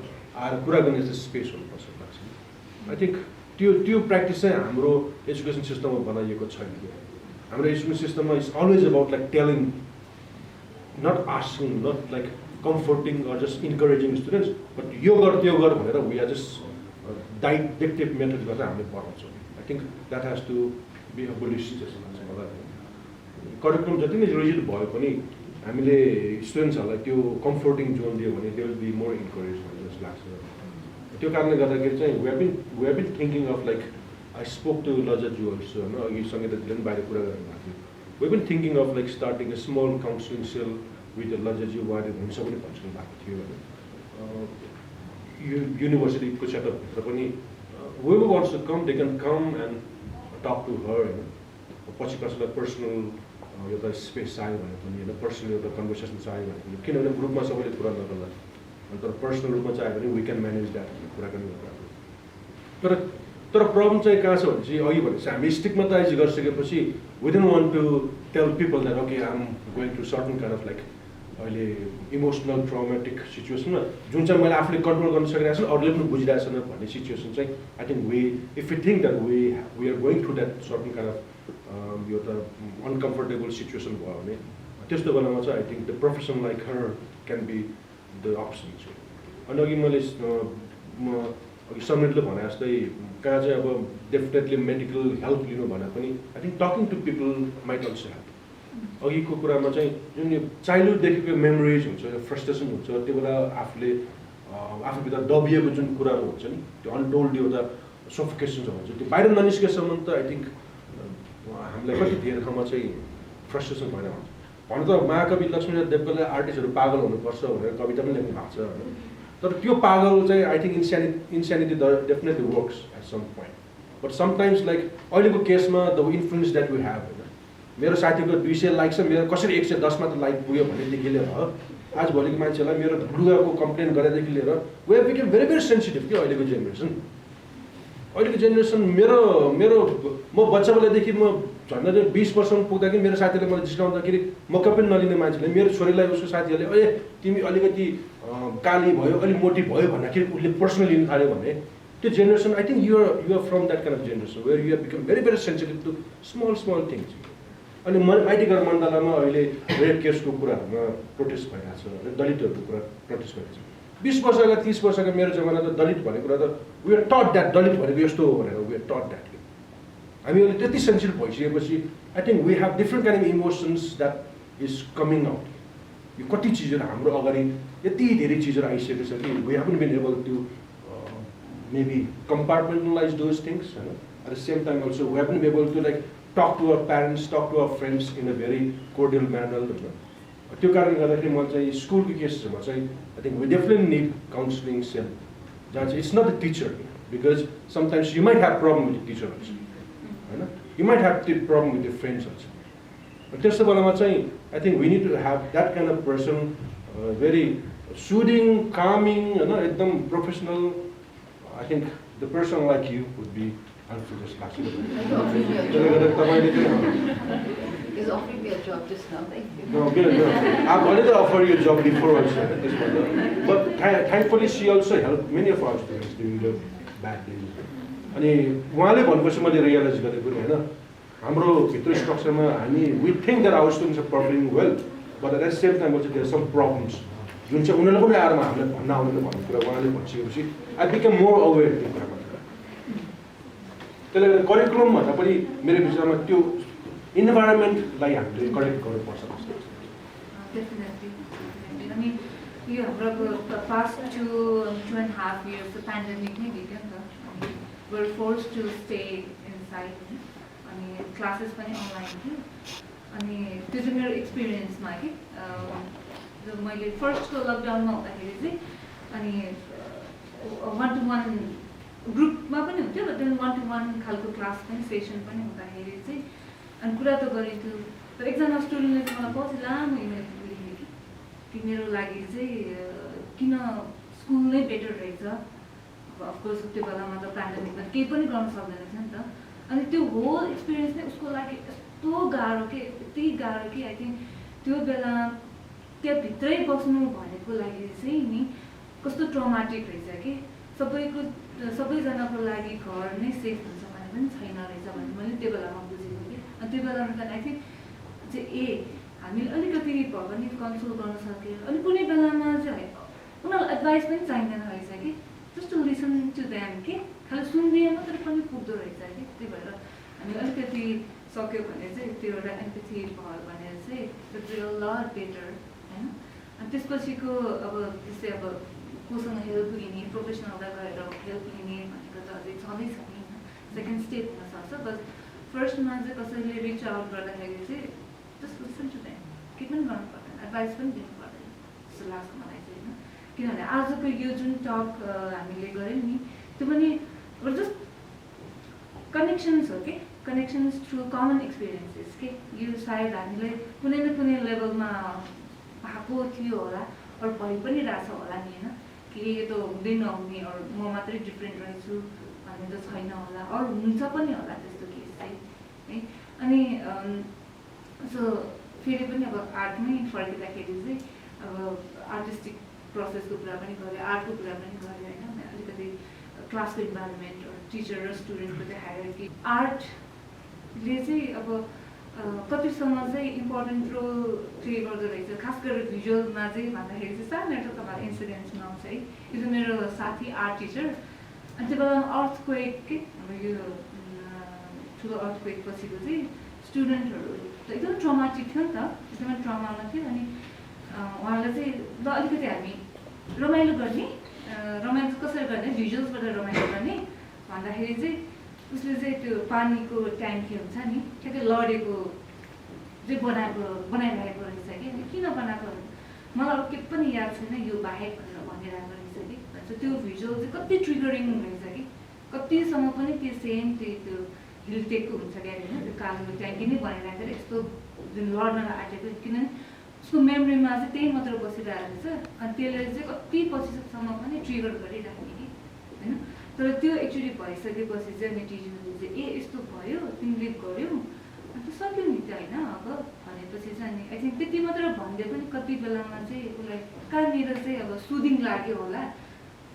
A: आएर कुरा गर्ने चाहिँ स्पेस हुनुपर्छ लाग्छ आई थिङ्क त्यो प्र्याक्टिस चाहिँ हाम्रो एजुकेसन सिस्टममा बनाइएको छैन हाम्रो एजुकेसन सिस्टममा it's always about like telling not asking not like comforting or just encouraging students but यो गर त्यो गर भनेर we are just directive method गरेर हामीले पढाउँछौँ I think that has to be abolish जस्तो लाग्छ मलाई करिकुलम जति नै रिजिड भए पनि हामीले स्टुडेन्ट्सहरूलाई त्यो कम्फर्टिङ जोन दियो भने they will be more encourage भन्ने जस्तो लाग्छ त्यो कारणले गर्दाखेरि चाहिँ we have been thinking of like I spoke to Lajja ju also होइन अघि सङ्गीतले पनि बाहिर कुरा गर्नुभएको थियो we been thinking of like starting a small counselling cell with Lajja ju उहाँले हुन्छ पनि भनिसक्नु भएको थियो युनिभर्सिटीको सेटअपभित्र पनि whoever wants to come, they can come and talk to her. पछि कसैलाई पर्सनल एउटा स्पेस चाहियो भने पनि होइन पर्सनल एउटा कन्भर्सेसन चाहियो भने पनि किनभने ग्रुपमा सबैले कुरा नगर्ला अनि तर पर्सनल रूपमा चाहियो भने वी क्यान म्यानेज द्याट कुराकानी गर्दा तर प्रब्लम चाहिँ कहाँ छ भने चाहिँ अघि भनेपछि हामी स्टिग्माटाइज गरिसकेपछि we don't want to tell people that okay I am going to certain kind of like अहिले इमोसनल ट्रमेटिक सिचुएसनमा जुन चाहिँ मैले आफूले कन्ट्रोल गर्न सकिरहेको छु अरूले पनि बुझिरहेको छैन भन्ने सिचुएसन चाहिँ I think if you think that we are going through that certain kind of यो त अनकम्फर्टेबल सिचुएसन भयो भने त्यस्तो बेलामा चाहिँ I think the profession like her can be the option चाहिँ अनि अघि मैले अघि समृद्धले भने जस्तै कहाँ चाहिँ अब डेफिनेटली मेडिकल हेल्प लिनु भने पनि I think talking to people might also help अघिको कुरामा चाहिँ जुन यो चाइल्डहुडदेखिको मेमोरिज हुन्छ फ्रस्ट्रेसन हुन्छ त्यो बेला आफूभित्र दबिएको जुन कुराहरू हुन्छ नि त्यो अनटोल्ड एउटा सफोकेसन्सहरू हुन्छ त्यो बाहिर ननिस्केसम्म त आई थिङ्क हामीलाई कति धेरै ठाउँमा चाहिँ फ्रस्ट्रेसन भएर हुन्छ भन्नु त महाकवि लक्ष्मीनाथ देवकोटाले आर्टिस्टहरू पागल हुनुपर्छ भनेर कविता पनि लेख्नु भएको छ होइन तर त्यो पागल चाहिँ I think insanity definitely works at some point but sometimes like अहिलेको केसमा the influence that we have होइन मेरो साथीको 200 लाइक छ मेरो कसरी 110 मात्र लाइक पुग्यो भनेदेखि लिएर आजभोलिको मान्छेलाई मेरो लुगाको कम्प्लेन गरेदेखि लिएर we have become very very sensitive कि अहिलेको जेनेरेसन मेरो म बच्चा बेलादेखि म झन्डै 20 वर्षमा पुग्दाखेरि मेरो साथीले मलाई जिस्काउँदाखेरि मक्का पनि नलिने मान्छेले मेरो छोरीलाई उसको साथीहरूले तिमी अलिकति काली भयो अलिक मोटी भयो भन्दाखेरि उसले पर्सनली लिन थाल्यो भने त्यो generation I think you are from that kind of generation where you have become very very sensitive to small things अनि माइतीघर मण्डलामा अहिले रेप केसको कुराहरूमा प्रोटेस्ट भइरहेको छ होइन, दलितहरूको कुरा प्रोटेस्ट भइरहेको छ। 20 वर्षका 30 वर्षका मेरो जमाना त दलित भन्ने कुरा त वी आर टट द्याट दलित भनेको यस्तो हो भनेर वी आर टट द्याट। हामी अहिले त्यति सेन्सिटिभ भइसकेपछि I think we have different kind of emotions that is coming out. यो कति चिजहरू हाम्रो अगाडि यति धेरै चिजहरू आइसकेको छ कि we haven't been able to maybe compartmentalize those things, you know. At the same time also we haven't been able to like talk to our parents, talk to our friends in a very cordial manner. त्यो कारणले गर्दाखेरि म चाहिँ स्कुलको केसमा चाहिँ I think we definitely need counselling cell जहाँ चाहिँ it's not the teacher because sometimes you might have problem with teacher also होइन, यु माइट ह्याभ त्यो problem with your friends also. त्यस्तो बेलामा चाहिँ I think we need to have that kind of person very soothing calming होइन, एकदम professional. I think the person like you would be helpful just last year.
B: He's offering me a job just now. Thank you.
A: No, I've already offered you a job before also. But thankfully she also helped many of our students during the bad days. अनि उहाँले भनेपछि मैले realise गरेको पनि होइन, हाम्रो भित्र स्ट्रक्चरमा हामी we think that our students are performing well but at the same time also there are some problems जुन चाहिँ उनीहरूले पनि आएर हामीलाई भन्न आउँदैन भन्ने कुरा उहाँले भनिसकेपछि आई बिकम मोर अवेर त्यो कुरामा। त्यसले गर्दा करिकुलमभन्दा पनि मेरो विचारमा त्यो इन्भाइरोमेन्टलाई हामीले करेक्ट गर्नुपर्छ जस्तो लाग्छ।
D: डेफिनेटली अनि यो हाम्रो पास्ट 2.5 years त पेन्डेमिक नै बित्यो नि त, वर फोर्स टु स्टे इनसाइड अनि क्लासेस पनि अनलाइन थियो। अनि त्यो चाहिँ मेरो एक्सपिरियन्समा कि मैले फर्स्टको लकडाउनमा हुँदाखेरि चाहिँ अनि 1-to-1 ग्रुपमा पनि हुन्थ्यो बट देन 1-to-1 खालको क्लास पनि सेसन पनि हुँदाखेरि चाहिँ अनि कुरा त गरेको थियो। तर एकजना स्टुडेन्टले चाहिँ मलाई पछि लामो इमेल लेख्यो कि मेरो लागि चाहिँ किन स्कुल नै बेटर रहेछ। अफकोर्स त्यो बेलामा त पेन्डेमिकमा केही पनि गर्न सक्दैन थियो नि त। अनि त्यो होल एक्सपिरियन्स नै उसको लागि यस्तो गाह्रो कि यति गाह्रो कि आई थिङ्क त्यो बेला त्यहाँभित्रै बस्नु भनेको लागि चाहिँ नि कस्तो ट्रमाटिक रहेछ कि सबैजनाको लागि घर नै सेफ हुन्छ भने पनि छैन रहेछ भन्ने मैले त्यो बेलामा बुझेको कि। अनि त्यो बेलामा आई थिङ्क चाहिँ हामीले अलिकति भए पनि कन्सोल गर्न सक्यो। अनि कुनै बेलामा चाहिँ उनीहरूलाई एडभाइस पनि चाहिँदैन रहेछ कि, just to listen to them कि खालि सुनिदिए मात्रै पनि पुग्दो रहेछ कि। त्यही भएर हामी अलिकति सक्यो भने चाहिँ त्यो एउटा एम्पथी भयो भने चाहिँ इट्स अ लट बेटर होइन। अनि त्यसपछिको अब त्यस्तै अब कोसँग हेल्प लिने, प्रोफेसनललाई गएर हेल्प लिने भनेको त अझै छँदैछ नि, सेकेन्ड स्टेप हुनसक्छ। बट फर्स्टमा चाहिँ कसैले रिच आउट गर्दाखेरि चाहिँ जस्ट लिसन टु देम, केही पनि गर्नु पर्दैन, एडभाइस पनि दिनु पर्दैन जस्तो लाग्छ मलाई चाहिँ होइन। किनभने आजको यो जुन टक हामीले गऱ्यौँ नि त्यो पनि जस्ट कनेक्सन्स हो कि, कनेक्सन्स थ्रु कमन एक्सपिरियन्सेस के। यो सायद हामीले कुनै न कुनै लेभलमा भएको थियो होला अरू भइ पनि रहेछ होला नि होइन, कि यो त हुँदै नहुने अरू म मात्रै डिफ्रेन्ट रहेछु भन्ने त छैन होला, अरू हुन्छ पनि होला त्यस्तो केस चाहिँ है। अनि सो फेरि पनि अब आर्टमै फर्किँदाखेरि चाहिँ अब आर्टिस्टिक प्रोसेसको कुरा पनि गऱ्यो, आर्टको कुरा पनि गऱ्यो होइन। अलिकति क्लासको इन्भाइरोमेन्ट टिचर र स्टुडेन्टको चाहिँ हायरार्की आर्टले चाहिँ अब कतिसम्म चाहिँ इम्पोर्टेन्ट रोल प्ले गर्दो रहेछ, खास गरेर भिजुअलमा चाहिँ भन्दाखेरि चाहिँ सानो एउटा तपाईँलाई इन्सिडेन्ट सुनाउँछ है। यो चाहिँ मेरो साथी आर्ट टिचर, अनि त्यो बेलामा अर्थक्वेक के अब यो ठुलो अर्थक्वेक पछिको चाहिँ स्टुडेन्टहरू त एकदम ट्रमाटिक थियो नि त, एकदमै ट्रमामा थियो। अनि उहाँलाई चाहिँ ल अलिकति हामी रमाइलो गर्ने, रमाइलो कसरी गर्ने, भिजुअल्सबाट रमाइलो गर्ने भन्दाखेरि चाहिँ उसले चाहिँ त्यो पानीको ट्याङ्की हुन्छ नि ठ्याक्कै लडेको चाहिँ बनाइरहेको रहेछ कि। किन बनाएको मलाई अब के पनि याद छैन यो बाहेक भनेर भनिरहेको रहेछ कि। त्यो भिजुअल चाहिँ कति ट्रिगरिङ रहेछ कि, कतिसम्म पनि त्यो सेम त्यो हिलटेकको हुन्छ क्या होइन, त्यो कालो ट्याङ्की नै बनाइरहेको थियो यस्तो जुन लड्न आँटेको। किनभने उसको मेमोरीमा चाहिँ त्यही मात्र बसिरहेको रहेछ, अनि त्यसले चाहिँ कति पछिसम्म पनि ट्रिगर गरिराख्ने कि होइन। तर त्यो एक्चुअली भइसकेपछि चाहिँ अनि टिचरले चाहिँ यस्तो भयो तिमीले गऱ्यौ अन्त सक्यो नि त होइन अब भनेपछि चाहिँ अनि आई थिङ्क त्यति मात्र भनिदिए पनि कति बेलामा चाहिँ उसलाई कहाँनिर चाहिँ अब सुदिङ लाग्यो होला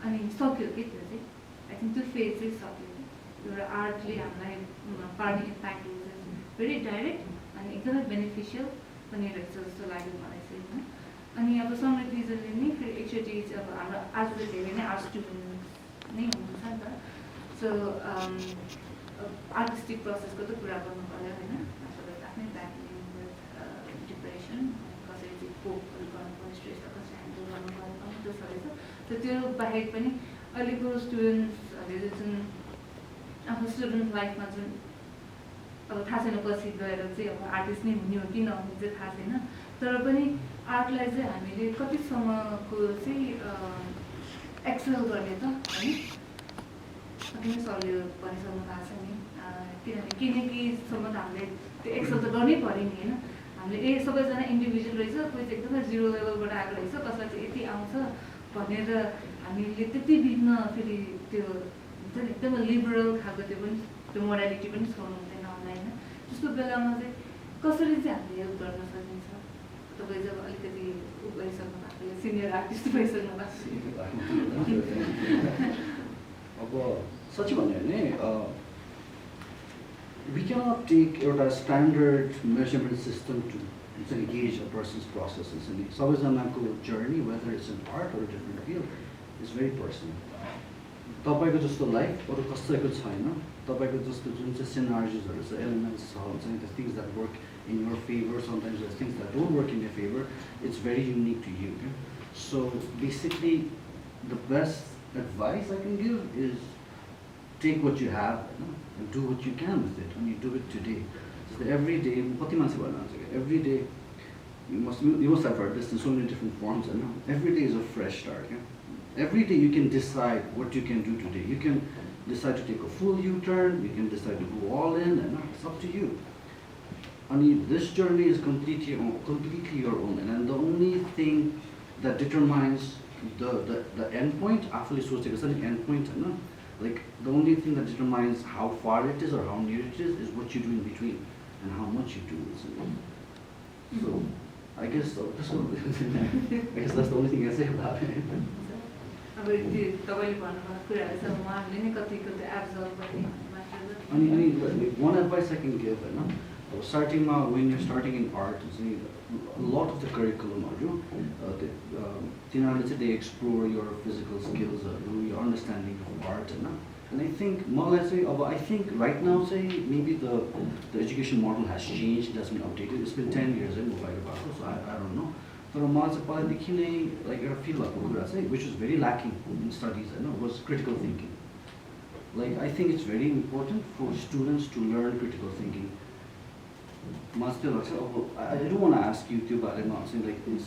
D: अनि सक्यो कि त्यो चाहिँ आई थिङ्क त्यो फेज चाहिँ सक्यो कि। एउटा आर्टले हामीलाई पार्ने इम्प्याक्ट हुन्छ भेरी डाइरेक्ट अनि एकदमै बेनिफिसियल पनि रहेछ जस्तो लाग्यो मलाई चाहिँ होइन। अनि अब समृद्ध रिजनले नै फेरि एकचोटि अब हाम्रो आज त धेरै नै आर्ट्स स्टुडेन्ट नै हुनुहुन्छ नि त, सो आर्टिस्टिक प्रोसेसको त कुरा गर्नु पर्यो होइन, आफ्नै ब्याकग्राउन्ड डिप्रेसन कसरी चाहिँ कोपहरू गर्नु पर्यो, स्ट्रेसलाई कसरी ह्यान्डल गर्नु पर्यो त्यो सबै छ। त त्यो बाहेक पनि अहिलेको स्टुडेन्ट्सहरूले जुन आफ्नो स्टुडेन्ट लाइफमा जुन अब थाहा छैन पछि गएर चाहिँ अब आर्टिस्ट नै हुने हो कि नहुने चाहिँ थाहा छैन, तर पनि आर्टलाई चाहिँ हामीले कतिसम्मको चाहिँ एक्सेल गर्ने त होइन, अति नै सरले भनिसक्नु भएको छ नि, किनभने किनकीसम्म त हामीले त्यो एक्सेल त गर्नै पऱ्यो नि होइन। हामीले सबैजना इन्डिभिजुअल रहेछ, कोही चाहिँ एकदमै जिरो लेभलबाट आएको रहेछ, कसलाई चाहिँ यति आउँछ भनेर हामीले त्यति बिघ्न फेरि त्यो हुन्छ नि एकदमै लिबरल खालको त्यो पनि त्यो मोडालिटी पनि छोड्नु हुँदैन होला होइन। त्यस्तो बेलामा चाहिँ कसरी चाहिँ हामीले हेल्प गर्न सकिन्छ? तपाईँ जब अलिकति भइसक्नु भएको सिनियर आर्टिस्ट भइसक्नु भएको
C: अब साँच्चै भन्यो भने we cannot take एउटा standard measurement system to gauge a person's processes. And सबैजनाको journey, whether it's in art or a different field, is very personal. तपाईको जस्तो लाइफ अरू कसैको छैन, तपाईको जस्तो जुन चाहिँ सिनारियोजहरू छ, एलिमेन्ट्स छ, हुन्छ नि, the things that work in your favor, sometimes there's things that don't work in your favor, it's very unique to you. So basically, the best advice I can give is take what you have, you know, and do what you can with it, and you do it today. So every day, every day, you must have heard this in so many different forms, you know, every day is a fresh start. Yeah? Every day you can decide what you can do today. You can decide to take a full U-turn, you can decide to go all in, and it's up to you. And this journey is completely your own, and the only thing that determines the end point, after the end point, you know, like the only thing that determines how far it is or how near it is what you do in between and how much you do. So I guess that's the only thing I say about it.
D: अब त्यो तपाईले भन्नुभएको कुराहरु छ उहाँले नै कतिको त्यो एब्जर्भ गर्ने मात्र
C: अनि one advice I can give, you know, starting when you're starting in art, a lot of the curriculum they explore your physical skills, your understanding of art, and I think right now maybe the education model has changed, it has been updated. It's been 10 years so I don't know. But like I feel which was very lacking in studies, was critical thinking. Like I think it's very important for students to learn critical thinking. I do want to ask you too, but I'm not saying like this.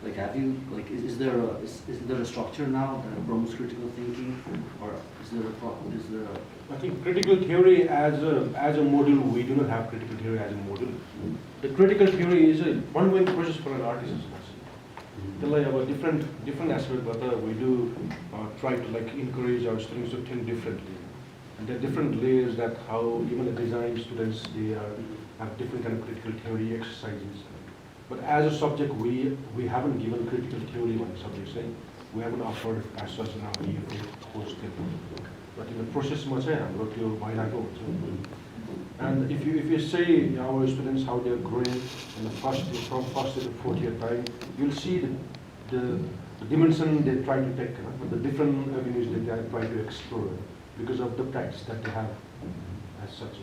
C: Like, have you is there a structure now that promotes critical thinking, or is there a?
A: I think critical theory as a module, we do not have critical theory as a module. The critical theory is a ongoing process for an artist. About different aspects, but we do try to encourage our students to think differently, and there are different layers that how even the design students have different kind of critical theory exercises. But as a subject, we haven't given critical theory on the subject. We haven't offered as such in our EFA course. But in the process, and if you say our students how they are growing in the from first to the fourth year time, you'll see the dimension they try to take, the different avenues that they try to explore because of the practice that they have as such.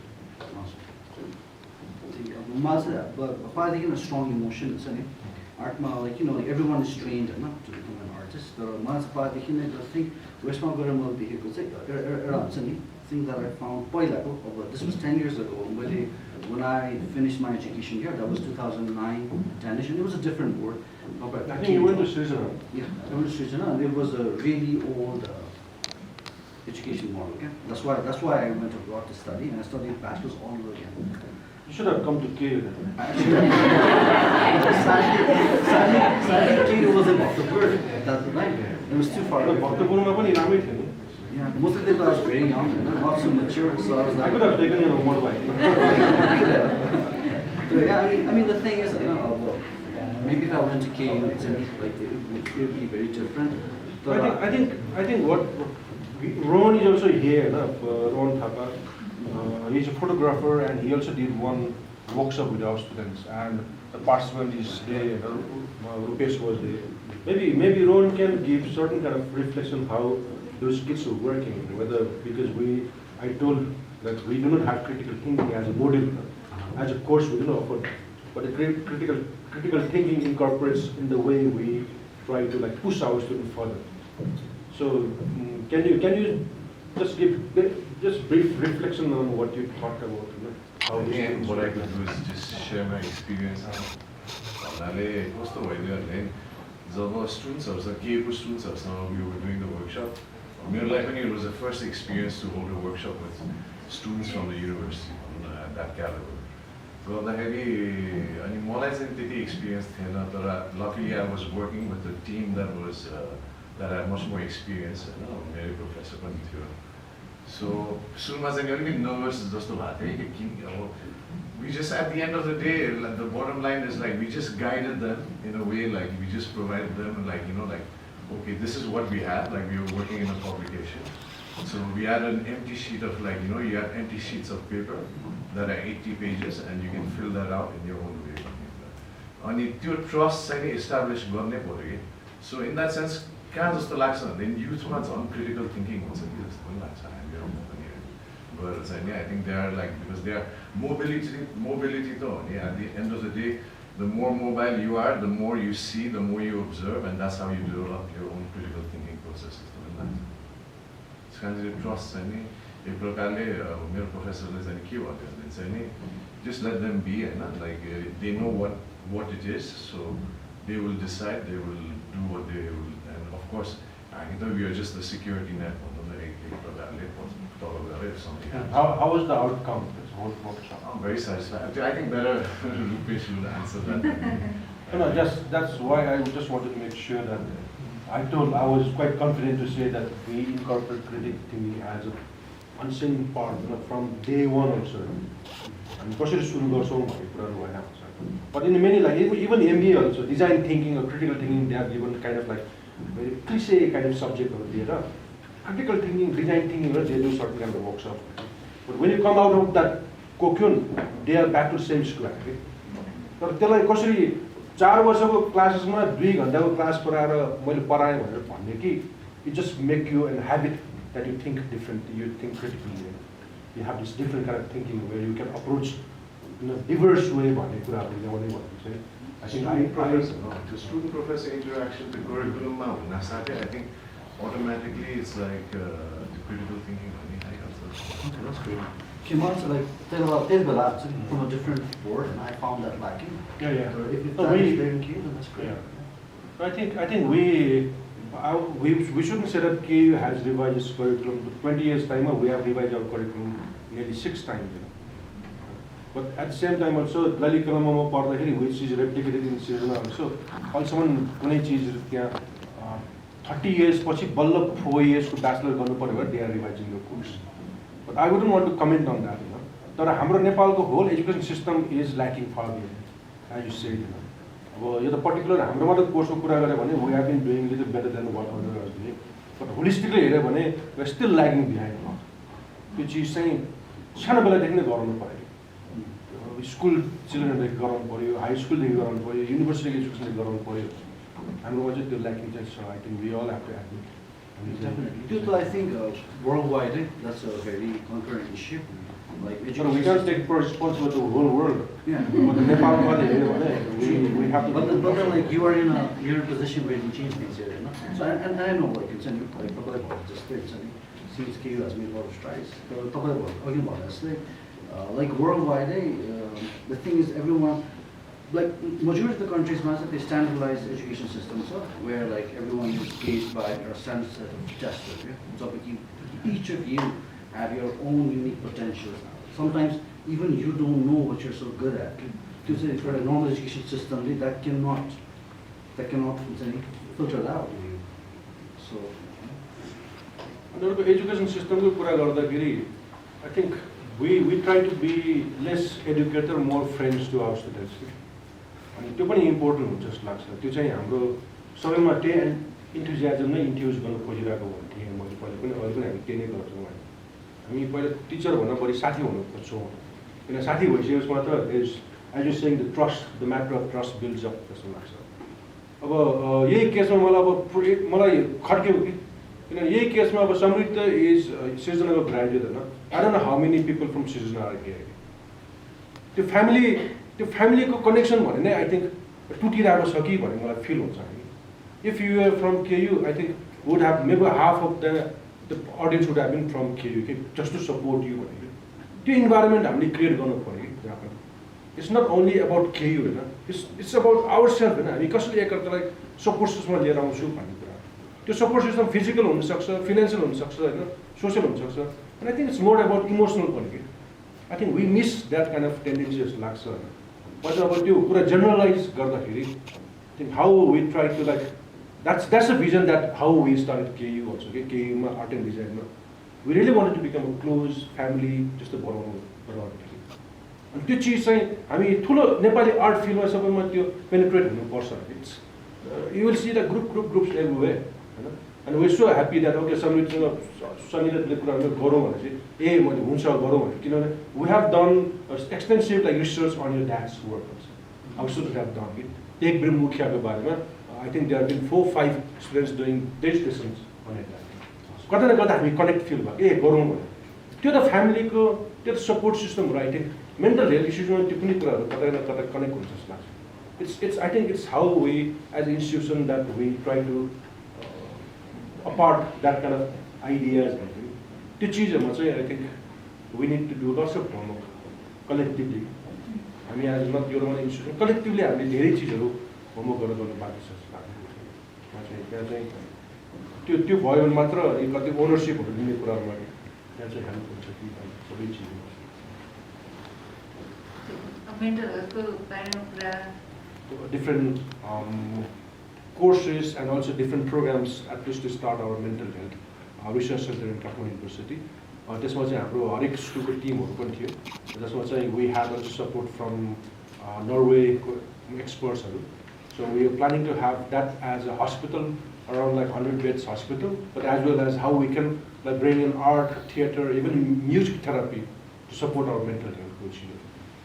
C: But a strong emotion, art, like everyone is trained to become an artist. But I think thing that I found, this was 10 years ago, when I finished my education here, that was 2009, 10ish, and it was a different word.
A: I think you went to Sujan.
C: Yeah, I went to Sujan, and it was a really old education model. Okay? That's why I went abroad to study, and I studied bachelor's all over again.
A: You should have come to K.
C: Sadly, K wasn't off the bird at that time. It was too far away. Yeah, most of the time I was very young and not so mature, so I was like...
A: I could have taken you on a motorbike.
C: Yeah, I mean the thing is, maybe if I went to K, it would be very different. But
A: I think what Ron is also here, Ron Thakali. He's a photographer, and he also did one workshop with our students, and the participant is there, Rupesh was there. Maybe Rohan can give certain kind of reflection how those kids are working, whether because I told that we do not have critical thinking as a module, as a course we do not offer, but the critical thinking incorporates in the way we try to like push our students further. So can you just give just brief reflection on what you talked about? How
E: Again, what I could do is just share my experience. Jab students we were doing the workshop. It was the first experience to hold a workshop with students from the university at that caliber. So the experience, luckily I was working with a team that had much more experience. Professor. So soon as I got nervous, we just at the end of the day, the bottom line is like we just guided them in a way, like we just provided them like okay, this is what we had, like we were working in a publication. So we had an empty sheet of you had empty sheets of paper that are 80 pages and you can fill that out in your own way. And your trust established. So in that sense, then youth wants uncritical thinking. But I think they are because they are mobility though. Yeah, at the end of the day, the more mobile you are, the more you see, the more you observe, and that's how you develop your own critical thinking processes. It's kind of trust. My professor just let them be, they know what it is, so they will decide, they will do what they will, and of course, we are just the security net.
A: How was the outcome of this whole workshop?
E: I'm very satisfied. I think better Rupesh will answer that.
A: That's why I just wanted to make sure that I was quite confident to say that we incorporate critical thinking as an unseen part from day one also. And but in many even MBA also, design thinking or critical thinking, they are given kind of very cliche kind of subject over there. Critical thinking, design thinking, they do certain kind of workshop. But when you come out of that cocoon, they are back to the same square. But tell like कसरी 4 वर्षको क्लासेसमा 2 घण्टाको class पढाएर मैले पढाएँ भनेर भन्ने कि it just make you a habit that you think differently, you think critically. You have this different kind of thinking where you can approach in a diverse way भन्ने कुराहरुले भने चाहिँ I think
E: the student-professor interaction, the curriculum, I think automatically it's like the critical thinking.
C: Okay, that's great. Came on to from a different board, and I found that lacking.
A: Yeah.
C: So if that is there in KU, then that's great.
A: Yeah. I think we shouldn't say that KU has revised its curriculum. 20 years time we have revised our curriculum nearly 6 times. But at the same time also, which is replicated in Sujan also कुनै चीज त्यहाँ 30 years पछि बल्ल 4 years को bachelor गर्नु पर्यो, they are revising your course. But I wouldn't want to comment on that. तर हाम्रो नेपालको whole education system is lacking far behind, as you said. अब यो त पर्टिकुलर हाम्रो मात्र कोर्सको कुरा गरे भने we have been doing little better than what others are doing. But holistically हेर्यो भने we are still lagging behind. त्यो चीज चाहिँ सानो बेलादेखि नै गराउनु पर्यो. स्कुल चिल्ड्रेनदेखि गराउनु पर्यो, हाई स्कुलदेखि गराउनु पर्यो, युनिभर्सिटी एजुकेसनदेखि गराउनु पर्यो. हाम्रोमा चाहिँ त्यो ल्याकिङ चाहिँ छ. I think we all have to admit.
C: Definitely. I think worldwide, that's a very concurrent issue. Like
A: we can't take responsibility for the whole world.
C: Yeah.
A: But Nepal, we have to.
C: But then, like you're in a position where you change things here, you know. So and I know, like it's just since KU has made a lot of strides. Talking about this, like worldwide, the thing is everyone. Like majority of the countries, they standardized education systems, where like everyone is gauged by a standard set of tests. So each of you have your own unique potentials. Sometimes even you don't know what you're so good at. To say for a normal education system, that cannot filter out. So
A: the education system I think we try to be less educator, more friends to our students. And त्यो पनि important हुन्छ जस्तो लाग्छ. त्यो चाहिँ हाम्रो सबैमा त्यही इन्थुजियाजम नै इन्ट्युज गर्न खोजिरहेको भन्थेँ मैले पहिले पनि, अहिले पनि हामी त्यही नै गर्छौँ. हामी पहिला टिचर भन्दा बढी साथी हुनु खोज्छौँ. किन साथी भइसकेपछि मात्र as you saying the trust, the matter of trust builds up जस्तो लाग्छ। अब यही केसमा मलाई खड्क्यो कि किन यही केसमा अब समृद्ध इज सिर्जनाको ग्रेजुएट होइन। I don't know how many people from Srijana are here. त्यो फ्यामिलीको कनेक्सन भने नै आई थिङ्क टुटिरहेको छ कि भन्ने मलाई फिल हुन्छ। If you are from KU I think would have maybe half of the audience would have been from KU कि जस्ट टु सपोर्ट यु भनेको त्यो इन्भाइरोमेन्ट हामीले क्रिएट गर्नु पऱ्यो कि जहाँ पनि। It's not only about KU होइन, इट्स अबाउट आवर सेल्फ होइन। हामी कसरी एकअर्कालाई सपोर्ट सिस्टममा लिएर आउँछौँ भन्ने कुरा। त्यो सपोर्ट सिस्टम फिजिकल हुनसक्छ, फिनेन्सियल हुनसक्छ होइन, सोसियल हुनसक्छ। And I think it's more about emotional पनि कि I think we miss that kind of tendency जस्तो लाग्छ होइन। मैले अब त्यो कुरा जेनरलाइज गर्दाखेरि I think how we try to like that's a vision that how we started KU भन्छ कि केयुमा आर्ट एन्ड डिजाइनमा we really wanted to become a close family जस्तो बनाउनु। अनि त्यो चिज चाहिँ हामी ठुलो नेपाली आर्ट फिल्डमा सबैमा त्यो पेनिट्रेट हुनुपर्छ। It's you will see the groups everywhere होइन। अनि we so happy that okay समिरले कुराहरू गरौँ भनेपछि ए मैले हुन्छ गरौँ भने किनभने we have done extensive like research on your dad's work अब सुड हेभ डन इट। एक ब्रिम मुखियाको बारेमा I think there been 4-5 students doing dissertations on it. कता न कता हामी कनेक्ट फिल भयो ए गरौँ भने त्यो त फ्यामिलीको त्यो त सपोर्ट सिस्टम हो। आई थिङ्क मेन्टल हेल्थ इस्युजमा त्यो कुनै कुराहरू कतै न कतै कनेक्ट हुन्छ जस्तो लाग्छ। It's I think it's how we as institution that we try to apart that kind of ideas भन्ने त्यो चिजहरूमा चाहिँ I think we need to do lots of homework collectively. हामी एज नट एउटा मात्रै इन्स्टिट्युसन कलेक्टिभली हामीले धेरै चिजहरू होमवर्क गरेर गर्नु बाँकी छ जस्तो लाग्छ। त्यहाँ चाहिँ त्यो भयो भने मात्र कति ओनरसिपहरू लिने कुराहरूमा त्यहाँ चाहिँ हेल्प हुन्छ कि सबै चिजहरू।
D: Mental health
A: different courses and also different programs at least to start our mental health research center in Kathmandu University. त्यसमा चाहिँ हाम्रो हरेक स्कुलको टिमहरू पनि थियो जसमा चाहिँ we had also support from Norway expertsहरू. So we are planning to have that as a hospital, around like 100 beds hospital, but as well as how we can like bring in art, theater, even music therapy to support our mental health coaching.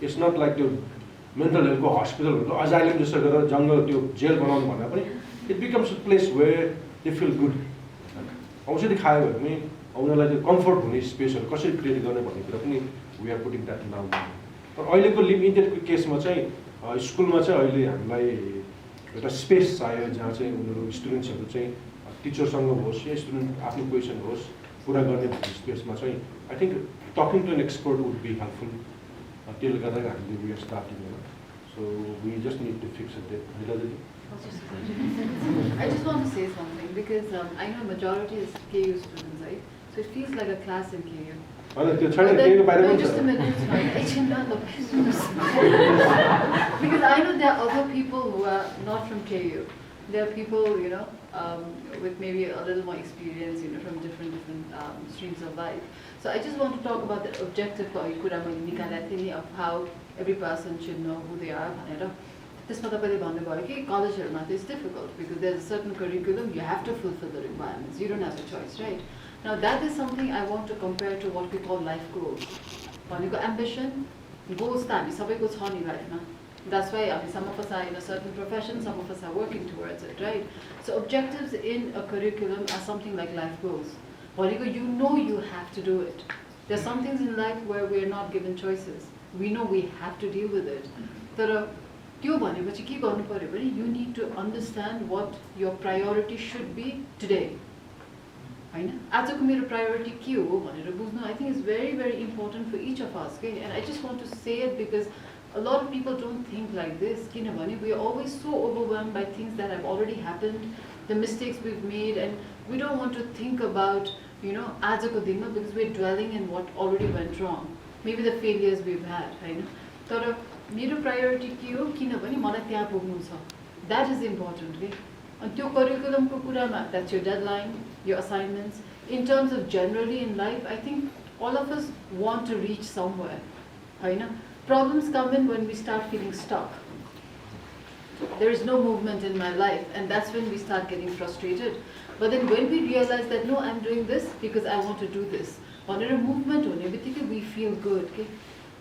A: It's not like the mental health hospital, asylum जस्तो गरेर जङ्गल त्यो jail बनाउनु भन्दा पनि it becomes a place where they feel good. औषधि खायो भने पनि उनीहरूलाई त्यो कम्फर्ट हुने स्पेसहरू कसरी क्रिएट गर्ने भन्ने कुरा पनि we are putting that down. तर अहिलेको लिमिटेडको केसमा चाहिँ स्कुलमा चाहिँ अहिले हामीलाई एउटा स्पेस चाहियो जहाँ चाहिँ उनीहरू स्टुडेन्ट्सहरू चाहिँ टिचरसँग होस् या स्टुडेन्ट आफ्नो पोजिसन होस् कुरा गर्ने भन्ने स्पेसमा चाहिँ I think talking to an expert would be helpful. त्यसले गर्दा हामीले वी आर स्टार्टिङ होइन। So we just need to fix it.
B: I just want to say something because I know majority is KU students, right? So it feels like a class in KU.
A: होइन त्यो छैन केको बारेमा
B: No, just a minute. Because I know there are other people who are not from KU. There are people, you know, with maybe a little more experience, you know, from different streams of life. So I just want to talk about the objective of how every person should know who they are. This college is difficult because there's a certain curriculum, you have to fulfill the requirements. You don't have a choice, right? Now that is something I want to compare to what we call life goals. Ambition, goals life. That's why some of us are in a certain profession, some of us are working towards it, right? So objectives in a curriculum are something like life goals. You know you have to do it. There are some things in life where we are not given choices. We know we have to deal with it. You need to understand what your priority should be today. As a priority, I think it's very, very important for each of us. Okay? And I just want to say it because a lot of people don't think like this. We are always so overwhelmed by things that have already happened, the mistakes we've made, and we don't want to think about, you know, because we're dwelling in what already went wrong. Maybe the failures we've had. But my priority that is important. Okay? And your curriculum, that's your deadline, your assignments. In terms of generally in life, I think all of us want to reach somewhere. Problems come in when we start feeling stuck. There is no movement in my life, and that's when we start getting frustrated. But then when we realize that, no, I'm doing this because I want to do this. On a movement, we feel good. Okay?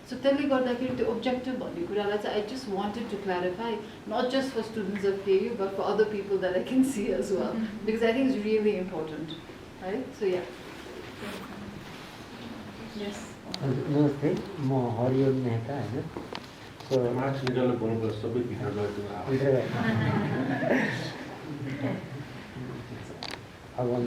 B: So त्यसले गर्दाखेरि त्यो objective भन्ने कुरालाई चाहिँ I just wanted to clarify, not just for students of KU, but for other people that I can see as well, because I think it's really important, right? So yeah. Yes.
F: नमस्ते, म हरिओम मेहता होइन।
A: Marks निकाल्नु पर्नुपर्छ सबै भित्र गएको
F: अब